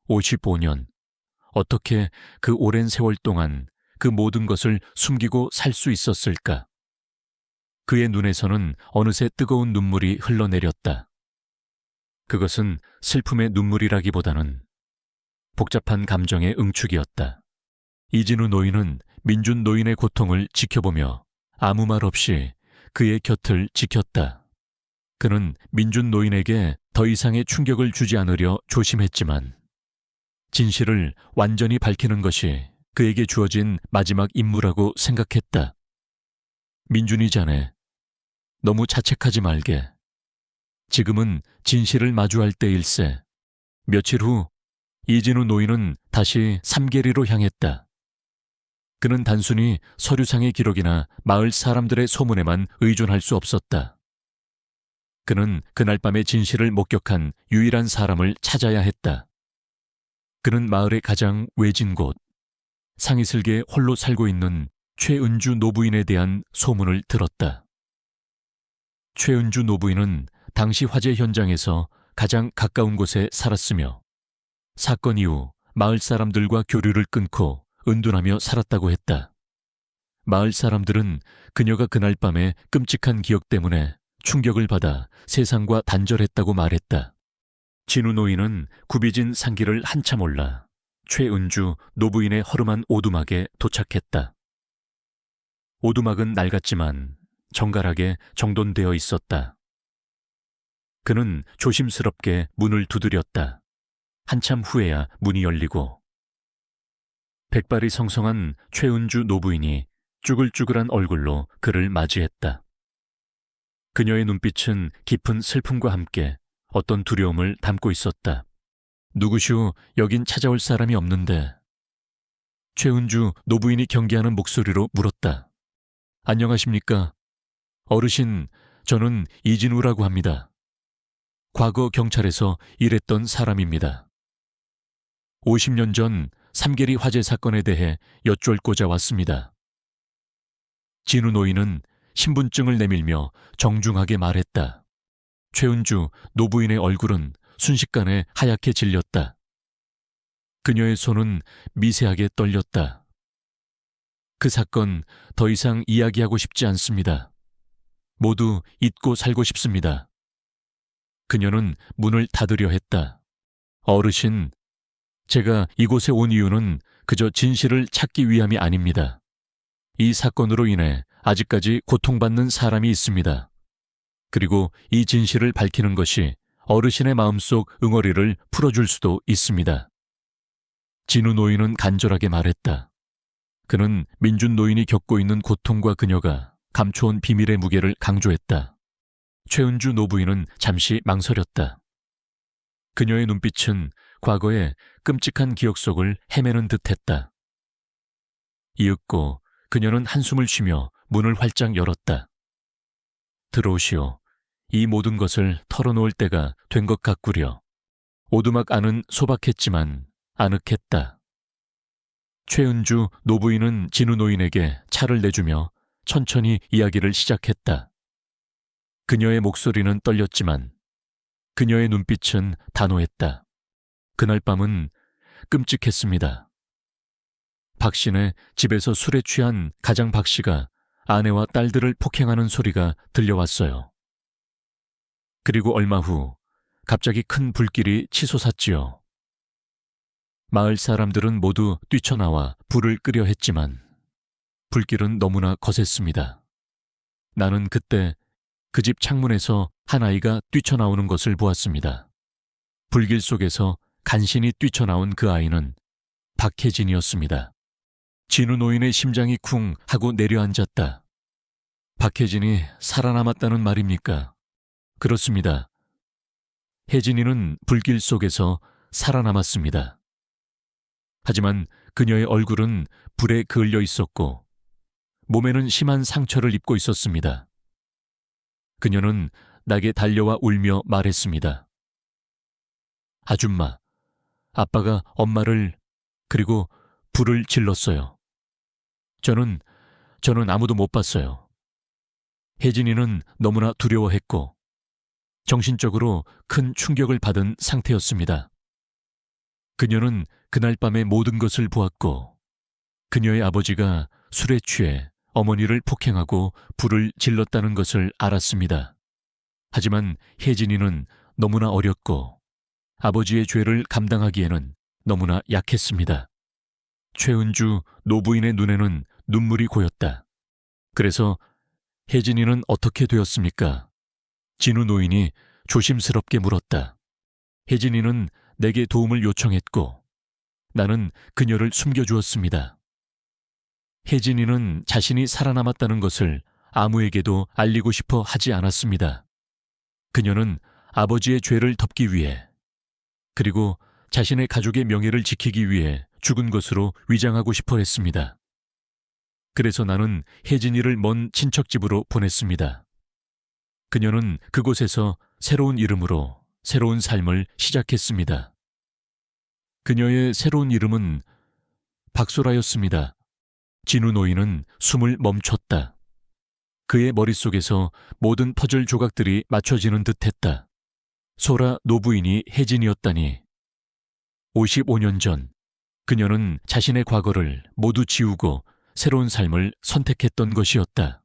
S1: 55년. 어떻게 그 오랜 세월 동안 그 모든 것을 숨기고 살 수 있었을까? 그의 눈에서는 어느새 뜨거운 눈물이 흘러내렸다. 그것은 슬픔의 눈물이라기보다는 복잡한 감정의 응축이었다. 이진우 노인은 민준 노인의 고통을 지켜보며 아무 말 없이 그의 곁을 지켰다. 그는 민준 노인에게 더 이상의 충격을 주지 않으려 조심했지만 진실을 완전히 밝히는 것이 그에게 주어진 마지막 임무라고 생각했다. 민준이 자네, 너무 자책하지 말게. 지금은 진실을 마주할 때일세. 며칠 후 이진우 노인은 다시 삼계리로 향했다. 그는 단순히 서류상의 기록이나 마을 사람들의 소문에만 의존할 수 없었다. 그는 그날 밤의 진실을 목격한 유일한 사람을 찾아야 했다. 그는 마을의 가장 외진 곳, 상이슬계에 홀로 살고 있는 최은주 노부인에 대한 소문을 들었다. 최은주 노부인은 당시 화재 현장에서 가장 가까운 곳에 살았으며 사건 이후 마을 사람들과 교류를 끊고 은둔하며 살았다고 했다. 마을 사람들은 그녀가 그날 밤의 끔찍한 기억 때문에 충격을 받아 세상과 단절했다고 말했다. 진우 노인은 굽이진 상길을 한참 올라 최은주 노부인의 허름한 오두막에 도착했다. 오두막은 낡았지만 정갈하게 정돈되어 있었다. 그는 조심스럽게 문을 두드렸다. 한참 후에야 문이 열리고 백발이 성성한 최은주 노부인이 쭈글쭈글한 얼굴로 그를 맞이했다. 그녀의 눈빛은 깊은 슬픔과 함께 어떤 두려움을 담고 있었다. 누구시오, 여긴 찾아올 사람이 없는데. 최은주 노부인이 경계하는 목소리로 물었다. 안녕하십니까? 어르신, 저는 이진우라고 합니다. 과거 경찰에서 일했던 사람입니다. 50년 전 삼계리 화재 사건에 대해 여쭐고자 왔습니다. 진우 노인은 신분증을 내밀며 정중하게 말했다. 최은주 노부인의 얼굴은 순식간에 하얗게 질렸다. 그녀의 손은 미세하게 떨렸다. 그 사건 더 이상 이야기하고 싶지 않습니다. 모두 잊고 살고 싶습니다. 그녀는 문을 닫으려 했다. 어르신, 제가 이곳에 온 이유는 그저 진실을 찾기 위함이 아닙니다. 이 사건으로 인해 아직까지 고통받는 사람이 있습니다. 그리고 이 진실을 밝히는 것이 어르신의 마음속 응어리를 풀어줄 수도 있습니다. 진우 노인은 간절하게 말했다. 그는 민준 노인이 겪고 있는 고통과 그녀가 감춰온 비밀의 무게를 강조했다. 최은주 노부인은 잠시 망설였다. 그녀의 눈빛은 과거의 끔찍한 기억 속을 헤매는 듯했다. 이윽고 그녀는 한숨을 쉬며 문을 활짝 열었다. 들어오시오. 이 모든 것을 털어놓을 때가 된 것 같구려. 오두막 안은 소박했지만 아늑했다. 최은주 노부인은 진우 노인에게 차를 내주며 천천히 이야기를 시작했다. 그녀의 목소리는 떨렸지만 그녀의 눈빛은 단호했다. 그날 밤은 끔찍했습니다. 박 씨네 집에서 술에 취한 가장 박 씨가 아내와 딸들을 폭행하는 소리가 들려왔어요. 그리고 얼마 후 갑자기 큰 불길이 치솟았지요. 마을 사람들은 모두 뛰쳐나와 불을 끄려 했지만 불길은 너무나 거셌습니다. 나는 그때 그 집 창문에서 한 아이가 뛰쳐나오는 것을 보았습니다. 불길 속에서 간신히 뛰쳐나온 그 아이는 박혜진이었습니다. 진우 노인의 심장이 쿵 하고 내려앉았다. 박혜진이 살아남았다는 말입니까? 그렇습니다. 혜진이는 불길 속에서 살아남았습니다. 하지만 그녀의 얼굴은 불에 그을려 있었고 몸에는 심한 상처를 입고 있었습니다. 그녀는 나에게 달려와 울며 말했습니다. 아줌마, 아빠가 엄마를 그리고 불을 질렀어요. 저는 아무도 못 봤어요. 혜진이는 너무나 두려워했고 정신적으로 큰 충격을 받은 상태였습니다. 그녀는 그날 밤의 모든 것을 보았고 그녀의 아버지가 술에 취해 어머니를 폭행하고 불을 질렀다는 것을 알았습니다. 하지만 혜진이는 너무나 어렸고 아버지의 죄를 감당하기에는 너무나 약했습니다. 최은주 노부인의 눈에는 눈물이 고였다. 그래서 혜진이는 어떻게 되었습니까? 진우 노인이 조심스럽게 물었다. 혜진이는 내게 도움을 요청했고 나는 그녀를 숨겨주었습니다. 혜진이는 자신이 살아남았다는 것을 아무에게도 알리고 싶어 하지 않았습니다. 그녀는 아버지의 죄를 덮기 위해 그리고 자신의 가족의 명예를 지키기 위해 죽은 것으로 위장하고 싶어 했습니다. 그래서 나는 혜진이를 먼 친척집으로 보냈습니다. 그녀는 그곳에서 새로운 이름으로 새로운 삶을 시작했습니다. 그녀의 새로운 이름은 박소라였습니다. 진우 노인은 숨을 멈췄다. 그의 머릿속에서 모든 퍼즐 조각들이 맞춰지는 듯했다. 소라 노부인이 혜진이었다니. 55년 전 그녀는 자신의 과거를 모두 지우고 새로운 삶을 선택했던 것이었다.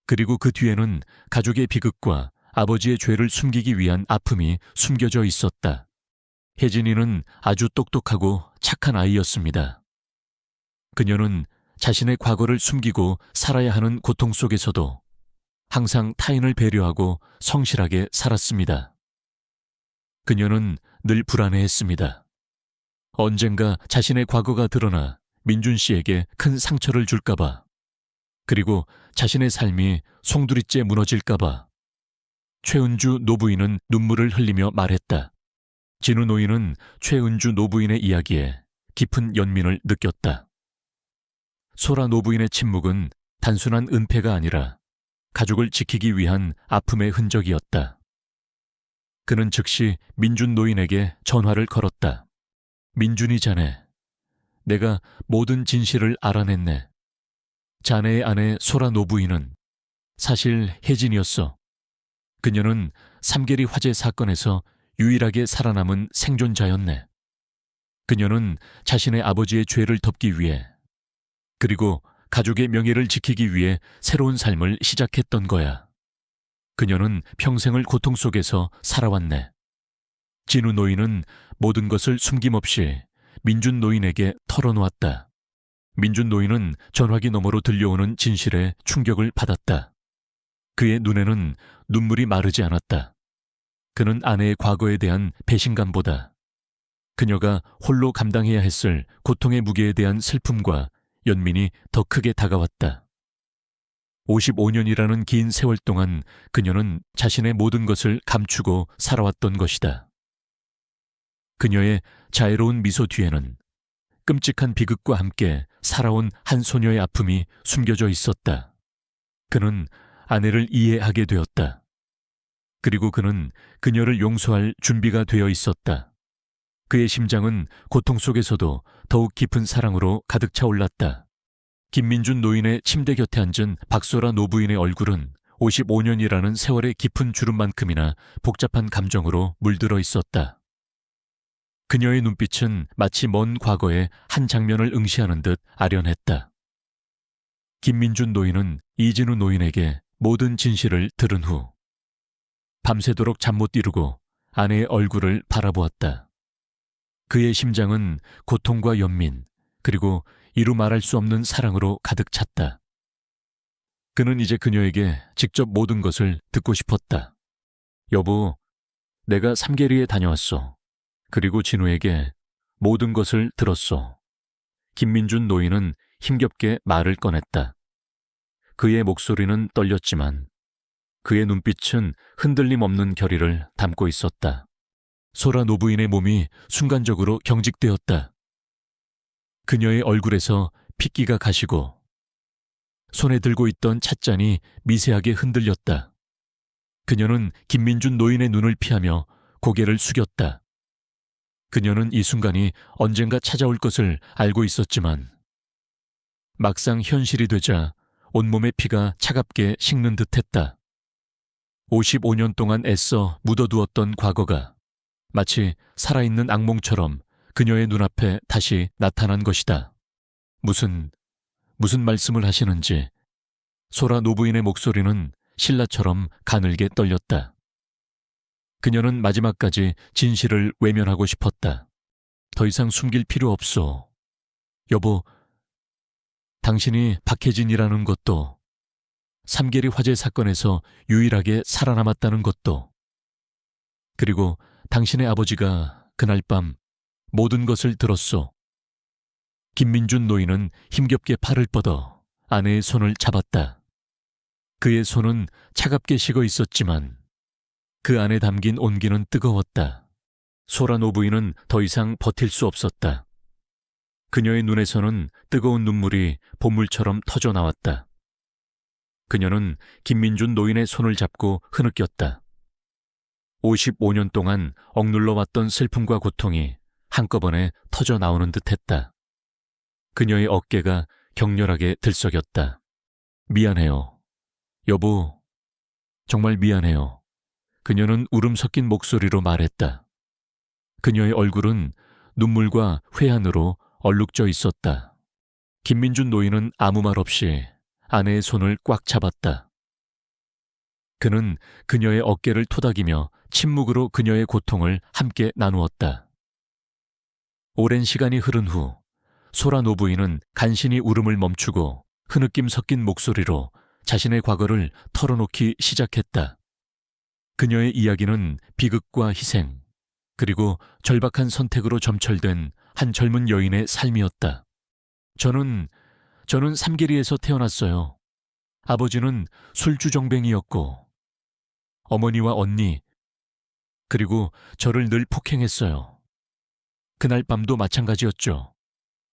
S1: 그리고 그 뒤에는 가족의 비극과 아버지의 죄를 숨기기 위한 아픔이 숨겨져 있었다. 혜진이는 아주 똑똑하고 착한 아이였습니다. 그녀는 자신의 과거를 숨기고 살아야 하는 고통 속에서도 항상 타인을 배려하고 성실하게 살았습니다. 그녀는 늘 불안해했습니다. 언젠가 자신의 과거가 드러나 민준 씨에게 큰 상처를 줄까봐, 그리고 자신의 삶이 송두리째 무너질까봐. 최은주 노부인은 눈물을 흘리며 말했다. 진우 노인은 최은주 노부인의 이야기에 깊은 연민을 느꼈다. 소라 노부인의 침묵은 단순한 은폐가 아니라 가족을 지키기 위한 아픔의 흔적이었다. 그는 즉시 민준 노인에게 전화를 걸었다. 민준이 자네, 내가 모든 진실을 알아냈네. 자네의 아내 소라 노부인은 사실 혜진이었어. 그녀는 삼계리 화재 사건에서 유일하게 살아남은 생존자였네. 그녀는 자신의 아버지의 죄를 덮기 위해, 그리고 가족의 명예를 지키기 위해 새로운 삶을 시작했던 거야. 그녀는 평생을 고통 속에서 살아왔네. 진우 노인은 모든 것을 숨김없이 민준 노인에게 털어놓았다. 민준 노인은 전화기 너머로 들려오는 진실에 충격을 받았다. 그의 눈에는 눈물이 마르지 않았다. 그는 아내의 과거에 대한 배신감보다 그녀가 홀로 감당해야 했을 고통의 무게에 대한 슬픔과 연민이 더 크게 다가왔다. 55년이라는 긴 세월 동안 그녀는 자신의 모든 것을 감추고 살아왔던 것이다. 그녀의 자애로운 미소 뒤에는 끔찍한 비극과 함께 살아온 한 소녀의 아픔이 숨겨져 있었다. 그는 아내를 이해하게 되었다. 그리고 그는 그녀를 용서할 준비가 되어 있었다. 그의 심장은 고통 속에서도 더욱 깊은 사랑으로 가득 차올랐다. 김민준 노인의 침대 곁에 앉은 박소라 노부인의 얼굴은 55년이라는 세월의 깊은 주름만큼이나 복잡한 감정으로 물들어 있었다. 그녀의 눈빛은 마치 먼 과거의 한 장면을 응시하는 듯 아련했다. 김민준 노인은 이진우 노인에게 모든 진실을 들은 후 밤새도록 잠 못 이루고 아내의 얼굴을 바라보았다. 그의 심장은 고통과 연민, 그리고 이루 말할 수 없는 사랑으로 가득 찼다. 그는 이제 그녀에게 직접 모든 것을 듣고 싶었다. 여보, 내가 삼계리에 다녀왔어. 그리고 진우에게 모든 것을 들었어. 김민준 노인은 힘겹게 말을 꺼냈다. 그의 목소리는 떨렸지만 그의 눈빛은 흔들림 없는 결의를 담고 있었다. 소라 노부인의 몸이 순간적으로 경직되었다. 그녀의 얼굴에서 핏기가 가시고 손에 들고 있던 찻잔이 미세하게 흔들렸다. 그녀는 김민준 노인의 눈을 피하며 고개를 숙였다. 그녀는 이 순간이 언젠가 찾아올 것을 알고 있었지만 막상 현실이 되자 온몸의 피가 차갑게 식는 듯했다. 55년 동안 애써 묻어두었던 과거가 마치 살아있는 악몽처럼 그녀의 눈앞에 다시 나타난 것이다. 무슨 말씀을 하시는지 소라 노부인의 목소리는 신라처럼 가늘게 떨렸다. 그녀는 마지막까지 진실을 외면하고 싶었다. 더 이상 숨길 필요 없어. 여보, 당신이 박혜진이라는 것도, 삼계리 화재 사건에서 유일하게 살아남았다는 것도, 그리고 당신의 아버지가 그날 밤 모든 것을 들었소. 김민준 노인은 힘겹게 팔을 뻗어 아내의 손을 잡았다. 그의 손은 차갑게 식어 있었지만 그 안에 담긴 온기는 뜨거웠다. 소라 노부인은 더 이상 버틸 수 없었다. 그녀의 눈에서는 뜨거운 눈물이 봇물처럼 터져 나왔다. 그녀는 김민준 노인의 손을 잡고 흐느꼈다. 55년 동안 억눌러 왔던 슬픔과 고통이 한꺼번에 터져 나오는 듯했다. 그녀의 어깨가 격렬하게 들썩였다. 미안해요. 여보, 정말 미안해요. 그녀는 울음 섞인 목소리로 말했다. 그녀의 얼굴은 눈물과 회한으로 얼룩져 있었다. 김민준 노인은 아무 말 없이 아내의 손을 꽉 잡았다. 그는 그녀의 어깨를 토닥이며 침묵으로 그녀의 고통을 함께 나누었다. 오랜 시간이 흐른 후 소라 노부인은 간신히 울음을 멈추고 흐느낌 섞인 목소리로 자신의 과거를 털어놓기 시작했다. 그녀의 이야기는 비극과 희생, 그리고 절박한 선택으로 점철된 한 젊은 여인의 삶이었다. 저는 삼계리에서 태어났어요. 아버지는 술주정뱅이였고 어머니와 언니, 그리고 저를 늘 폭행했어요. 그날 밤도 마찬가지였죠.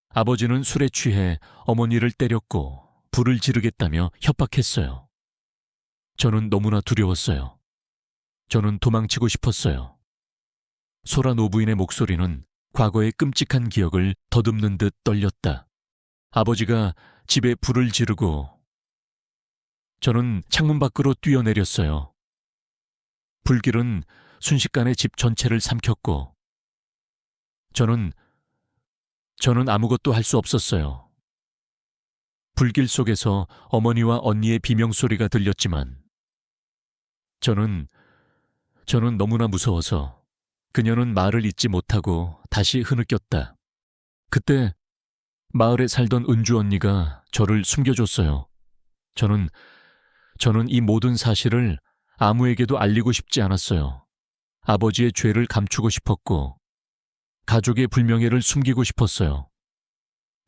S1: 아버지는 술에 취해 어머니를 때렸고 불을 지르겠다며 협박했어요. 저는 너무나 두려웠어요. 저는 도망치고 싶었어요. 소라 노부인의 목소리는 과거의 끔찍한 기억을 더듬는 듯 떨렸다. 아버지가 집에 불을 지르고 저는 창문 밖으로 뛰어내렸어요. 불길은 순식간에 집 전체를 삼켰고, 저는 아무것도 할 수 없었어요. 불길 속에서 어머니와 언니의 비명소리가 들렸지만, 저는 너무나 무서워서 그녀는 말을 잇지 못하고 다시 흐느꼈다. 그때 마을에 살던 은주 언니가 저를 숨겨줬어요. 저는 이 모든 사실을 아무에게도 알리고 싶지 않았어요. 아버지의 죄를 감추고 싶었고, 가족의 불명예를 숨기고 싶었어요.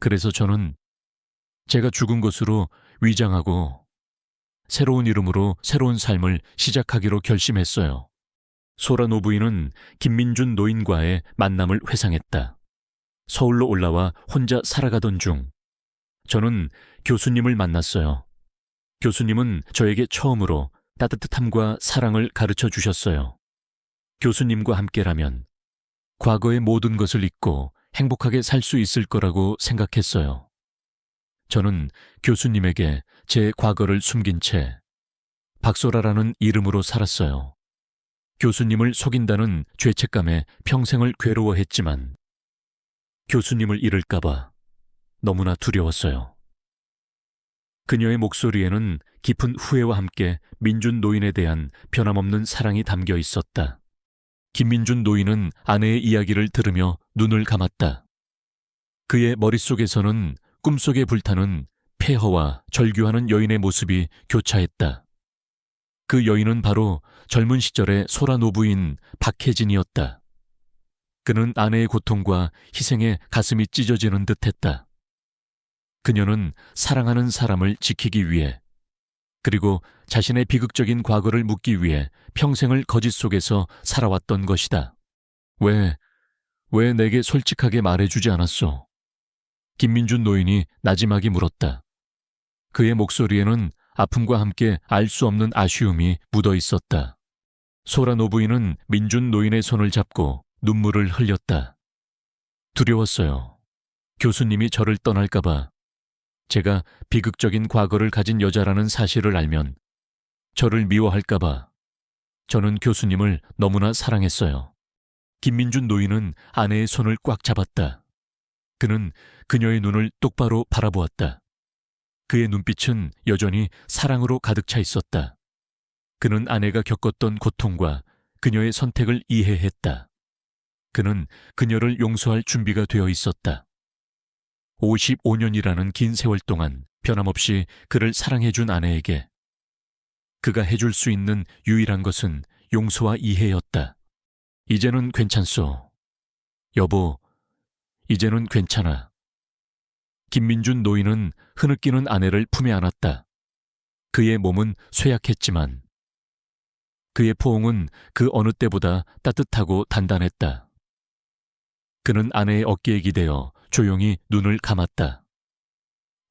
S1: 그래서 저는 제가 죽은 것으로 위장하고 새로운 이름으로 새로운 삶을 시작하기로 결심했어요. 소라 노부인은 김민준 노인과의 만남을 회상했다. 서울로 올라와 혼자 살아가던 중 저는 교수님을 만났어요. 교수님은 저에게 처음으로 따뜻함과 사랑을 가르쳐 주셨어요. 교수님과 함께라면 과거의 모든 것을 잊고 행복하게 살 수 있을 거라고 생각했어요. 저는 교수님에게 제 과거를 숨긴 채 박소라라는 이름으로 살았어요. 교수님을 속인다는 죄책감에 평생을 괴로워했지만 교수님을 잃을까봐 너무나 두려웠어요. 그녀의 목소리에는 깊은 후회와 함께 민준 노인에 대한 변함없는 사랑이 담겨 있었다. 김민준 노인은 아내의 이야기를 들으며 눈을 감았다. 그의 머릿속에서는 꿈속에 불타는 폐허와 절규하는 여인의 모습이 교차했다. 그 여인은 바로 젊은 시절의 소라 노부인 박혜진이었다. 그는 아내의 고통과 희생에 가슴이 찢어지는 듯했다. 그녀는 사랑하는 사람을 지키기 위해, 그리고 자신의 비극적인 과거를 묻기 위해 평생을 거짓 속에서 살아왔던 것이다. 왜 내게 솔직하게 말해주지 않았소? 김민준 노인이 나지막이 물었다. 그의 목소리에는 아픔과 함께 알 수 없는 아쉬움이 묻어 있었다. 소라 노부인은 민준 노인의 손을 잡고 눈물을 흘렸다. 두려웠어요. 교수님이 저를 떠날까봐, 제가 비극적인 과거를 가진 여자라는 사실을 알면 저를 미워할까봐. 저는 교수님을 너무나 사랑했어요. 김민준 노인은 아내의 손을 꽉 잡았다. 그는 그녀의 눈을 똑바로 바라보았다. 그의 눈빛은 여전히 사랑으로 가득 차 있었다. 그는 아내가 겪었던 고통과 그녀의 선택을 이해했다. 그는 그녀를 용서할 준비가 되어 있었다. 55년이라는 긴 세월 동안 변함없이 그를 사랑해준 아내에게 그가 해줄 수 있는 유일한 것은 용서와 이해였다. 이제는 괜찮소. 여보, 이제는 괜찮아. 김민준 노인은 흐느끼는 아내를 품에 안았다. 그의 몸은 쇠약했지만 그의 포옹은 그 어느 때보다 따뜻하고 단단했다. 그는 아내의 어깨에 기대어 조용히 눈을 감았다.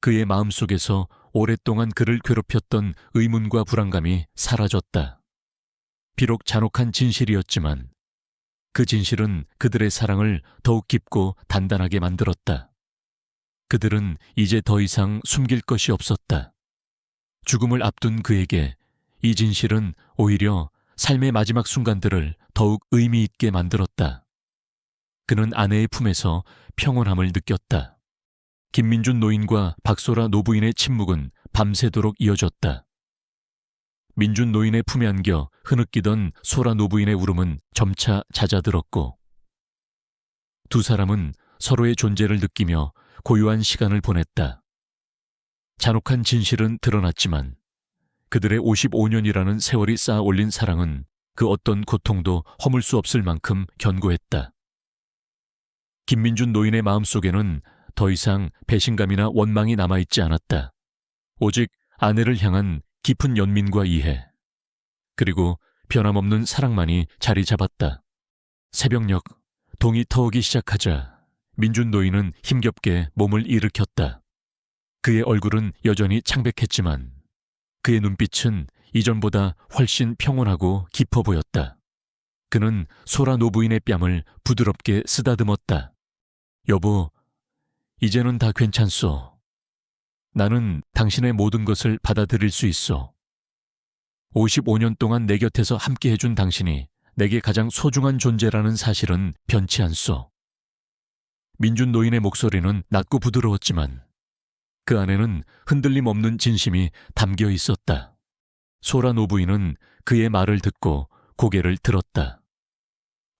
S1: 그의 마음속에서 오랫동안 그를 괴롭혔던 의문과 불안감이 사라졌다. 비록 잔혹한 진실이었지만 그 진실은 그들의 사랑을 더욱 깊고 단단하게 만들었다. 그들은 이제 더 이상 숨길 것이 없었다. 죽음을 앞둔 그에게 이 진실은 오히려 삶의 마지막 순간들을 더욱 의미 있게 만들었다. 그는 아내의 품에서 평온함을 느꼈다. 김민준 노인과 박소라 노부인의 침묵은 밤새도록 이어졌다. 민준 노인의 품에 안겨 흐느끼던 소라 노부인의 울음은 점차 잦아들었고 두 사람은 서로의 존재를 느끼며 고요한 시간을 보냈다. 잔혹한 진실은 드러났지만 그들의 55년이라는 세월이 쌓아 올린 사랑은 그 어떤 고통도 허물 수 없을 만큼 견고했다. 김민준 노인의 마음속에는 더 이상 배신감이나 원망이 남아있지 않았다. 오직 아내를 향한 깊은 연민과 이해, 그리고 변함없는 사랑만이 자리 잡았다. 새벽녘, 동이 터오기 시작하자 민준 노인은 힘겹게 몸을 일으켰다. 그의 얼굴은 여전히 창백했지만 그의 눈빛은 이전보다 훨씬 평온하고 깊어 보였다. 그는 소라 노부인의 뺨을 부드럽게 쓰다듬었다. 여보, 이제는 다 괜찮소. 나는 당신의 모든 것을 받아들일 수 있어. 55년 동안 내 곁에서 함께 해준 당신이 내게 가장 소중한 존재라는 사실은 변치 않소. 민준 노인의 목소리는 낮고 부드러웠지만 그 안에는 흔들림 없는 진심이 담겨 있었다. 소라 노부인은 그의 말을 듣고 고개를 들었다.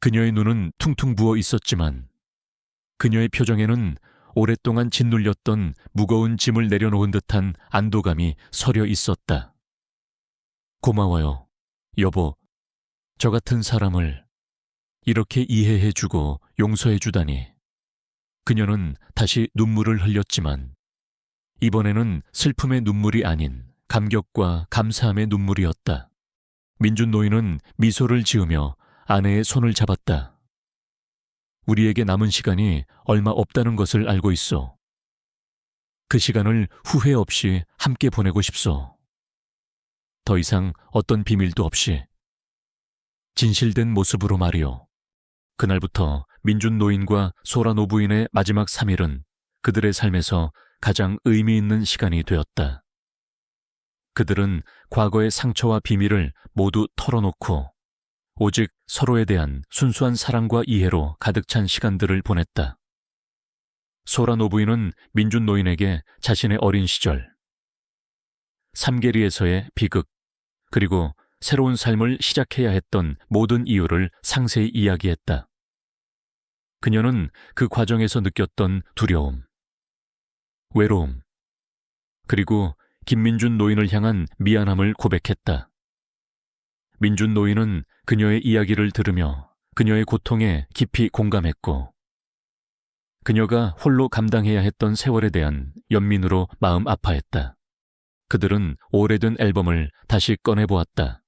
S1: 그녀의 눈은 퉁퉁 부어 있었지만 그녀의 표정에는 오랫동안 짓눌렸던 무거운 짐을 내려놓은 듯한 안도감이 서려 있었다. 고마워요, 여보. 저 같은 사람을 이렇게 이해해주고 용서해주다니. 그녀는 다시 눈물을 흘렸지만 이번에는 슬픔의 눈물이 아닌 감격과 감사함의 눈물이었다. 민준 노인은 미소를 지으며 아내의 손을 잡았다. 우리에게 남은 시간이 얼마 없다는 것을 알고 있어. 그 시간을 후회 없이 함께 보내고 싶소. 더 이상 어떤 비밀도 없이. 진실된 모습으로 말이오. 그날부터 민준 노인과 소라 노부인의 마지막 3일은 그들의 삶에서 가장 의미 있는 시간이 되었다. 그들은 과거의 상처와 비밀을 모두 털어놓고 오직 서로에 대한 순수한 사랑과 이해로 가득 찬 시간들을 보냈다. 소라 노부인은 민준 노인에게 자신의 어린 시절, 삼계리에서의 비극, 그리고 새로운 삶을 시작해야 했던 모든 이유를 상세히 이야기했다. 그녀는 그 과정에서 느꼈던 두려움, 외로움, 그리고 김민준 노인을 향한 미안함을 고백했다. 민준 노인은 그녀의 이야기를 들으며 그녀의 고통에 깊이 공감했고 그녀가 홀로 감당해야 했던 세월에 대한 연민으로 마음 아파했다. 그들은 오래된 앨범을 다시 꺼내보았다.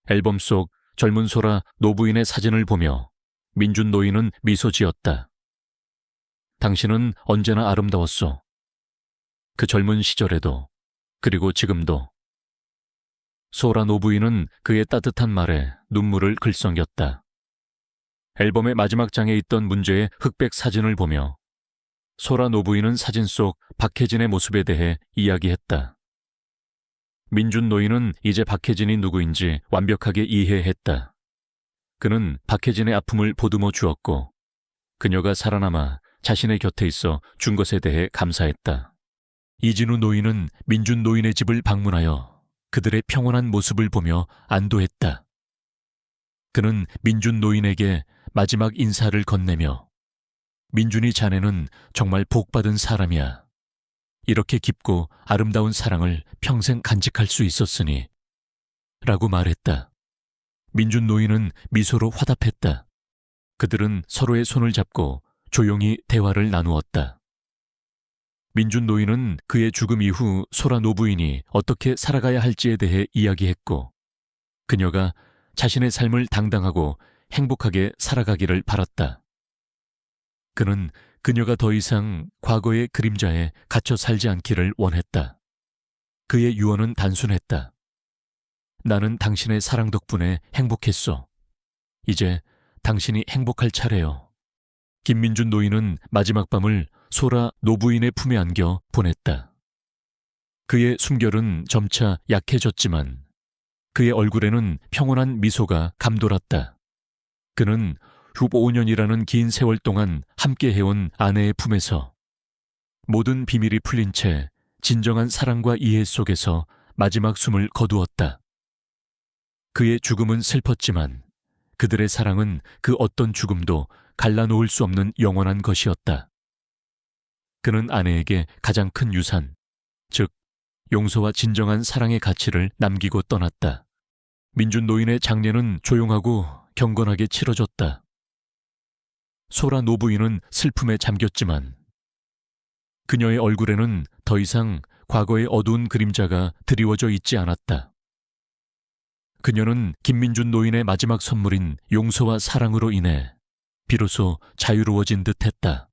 S1: 앨범 속 젊은 소라 노부인의 사진을 보며 민준 노인은 미소 지었다. 당신은 언제나 아름다웠소. 그 젊은 시절에도, 그리고 지금도. 소라 노부인은 그의 따뜻한 말에 눈물을 글썽였다. 앨범의 마지막 장에 있던 문제의 흑백 사진을 보며 소라 노부인은 사진 속 박혜진의 모습에 대해 이야기했다. 민준 노인은 이제 박혜진이 누구인지 완벽하게 이해했다. 그는 박혜진의 아픔을 보듬어 주었고 그녀가 살아남아 자신의 곁에 있어 준 것에 대해 감사했다. 이진우 노인은 민준 노인의 집을 방문하여 그들의 평온한 모습을 보며 안도했다. 그는 민준 노인에게 마지막 인사를 건네며 민준이 자네는 정말 복받은 사람이야. 이렇게 깊고 아름다운 사랑을 평생 간직할 수 있었으니 라고 말했다. 민준 노인은 미소로 화답했다. 그들은 서로의 손을 잡고 조용히 대화를 나누었다. 민준 노인은 그의 죽음 이후 소라 노부인이 어떻게 살아가야 할지에 대해 이야기했고 그녀가 자신의 삶을 당당하고 행복하게 살아가기를 바랐다. 그는 그녀가 더 이상 과거의 그림자에 갇혀 살지 않기를 원했다. 그의 유언은 단순했다. 나는 당신의 사랑 덕분에 행복했어. 이제 당신이 행복할 차례요. 김민준 노인은 마지막 밤을 소라 노부인의 품에 안겨 보냈다. 그의 숨결은 점차 약해졌지만 그의 얼굴에는 평온한 미소가 감돌았다. 그는 15년이라는 긴 세월 동안 함께 해온 아내의 품에서 모든 비밀이 풀린 채 진정한 사랑과 이해 속에서 마지막 숨을 거두었다. 그의 죽음은 슬펐지만 그들의 사랑은 그 어떤 죽음도 갈라놓을 수 없는 영원한 것이었다. 그는 아내에게 가장 큰 유산, 즉 용서와 진정한 사랑의 가치를 남기고 떠났다. 민준 노인의 장례는 조용하고 경건하게 치러졌다. 소라 노부인은 슬픔에 잠겼지만 그녀의 얼굴에는 더 이상 과거의 어두운 그림자가 드리워져 있지 않았다. 그녀는 김민준 노인의 마지막 선물인 용서와 사랑으로 인해 비로소 자유로워진 듯했다.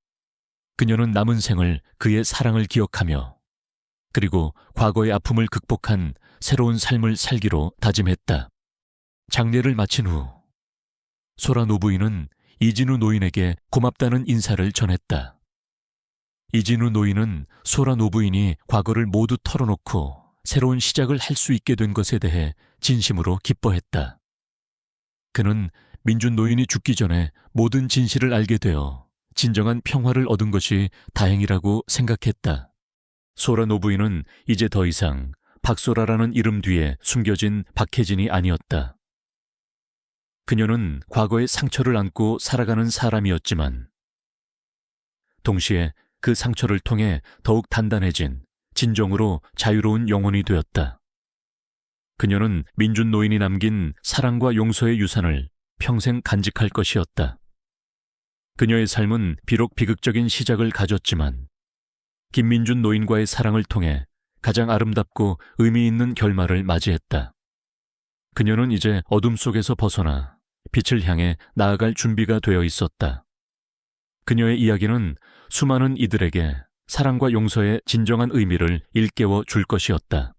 S1: 그녀는 남은 생을 그의 사랑을 기억하며 그리고 과거의 아픔을 극복한 새로운 삶을 살기로 다짐했다. 장례를 마친 후 소라 노부인은 이진우 노인에게 고맙다는 인사를 전했다. 이진우 노인은 소라 노부인이 과거를 모두 털어놓고 새로운 시작을 할 수 있게 된 것에 대해 진심으로 기뻐했다. 그는 민준 노인이 죽기 전에 모든 진실을 알게 되어 진정한 평화를 얻은 것이 다행이라고 생각했다. 소라 노부인은 이제 더 이상 박소라라는 이름 뒤에 숨겨진 박혜진이 아니었다. 그녀는 과거의 상처를 안고 살아가는 사람이었지만 동시에 그 상처를 통해 더욱 단단해진 진정으로 자유로운 영혼이 되었다. 그녀는 민준 노인이 남긴 사랑과 용서의 유산을 평생 간직할 것이었다. 그녀의 삶은 비록 비극적인 시작을 가졌지만 김민준 노인과의 사랑을 통해 가장 아름답고 의미 있는 결말을 맞이했다. 그녀는 이제 어둠 속에서 벗어나 빛을 향해 나아갈 준비가 되어 있었다. 그녀의 이야기는 수많은 이들에게 사랑과 용서의 진정한 의미를 일깨워 줄 것이었다.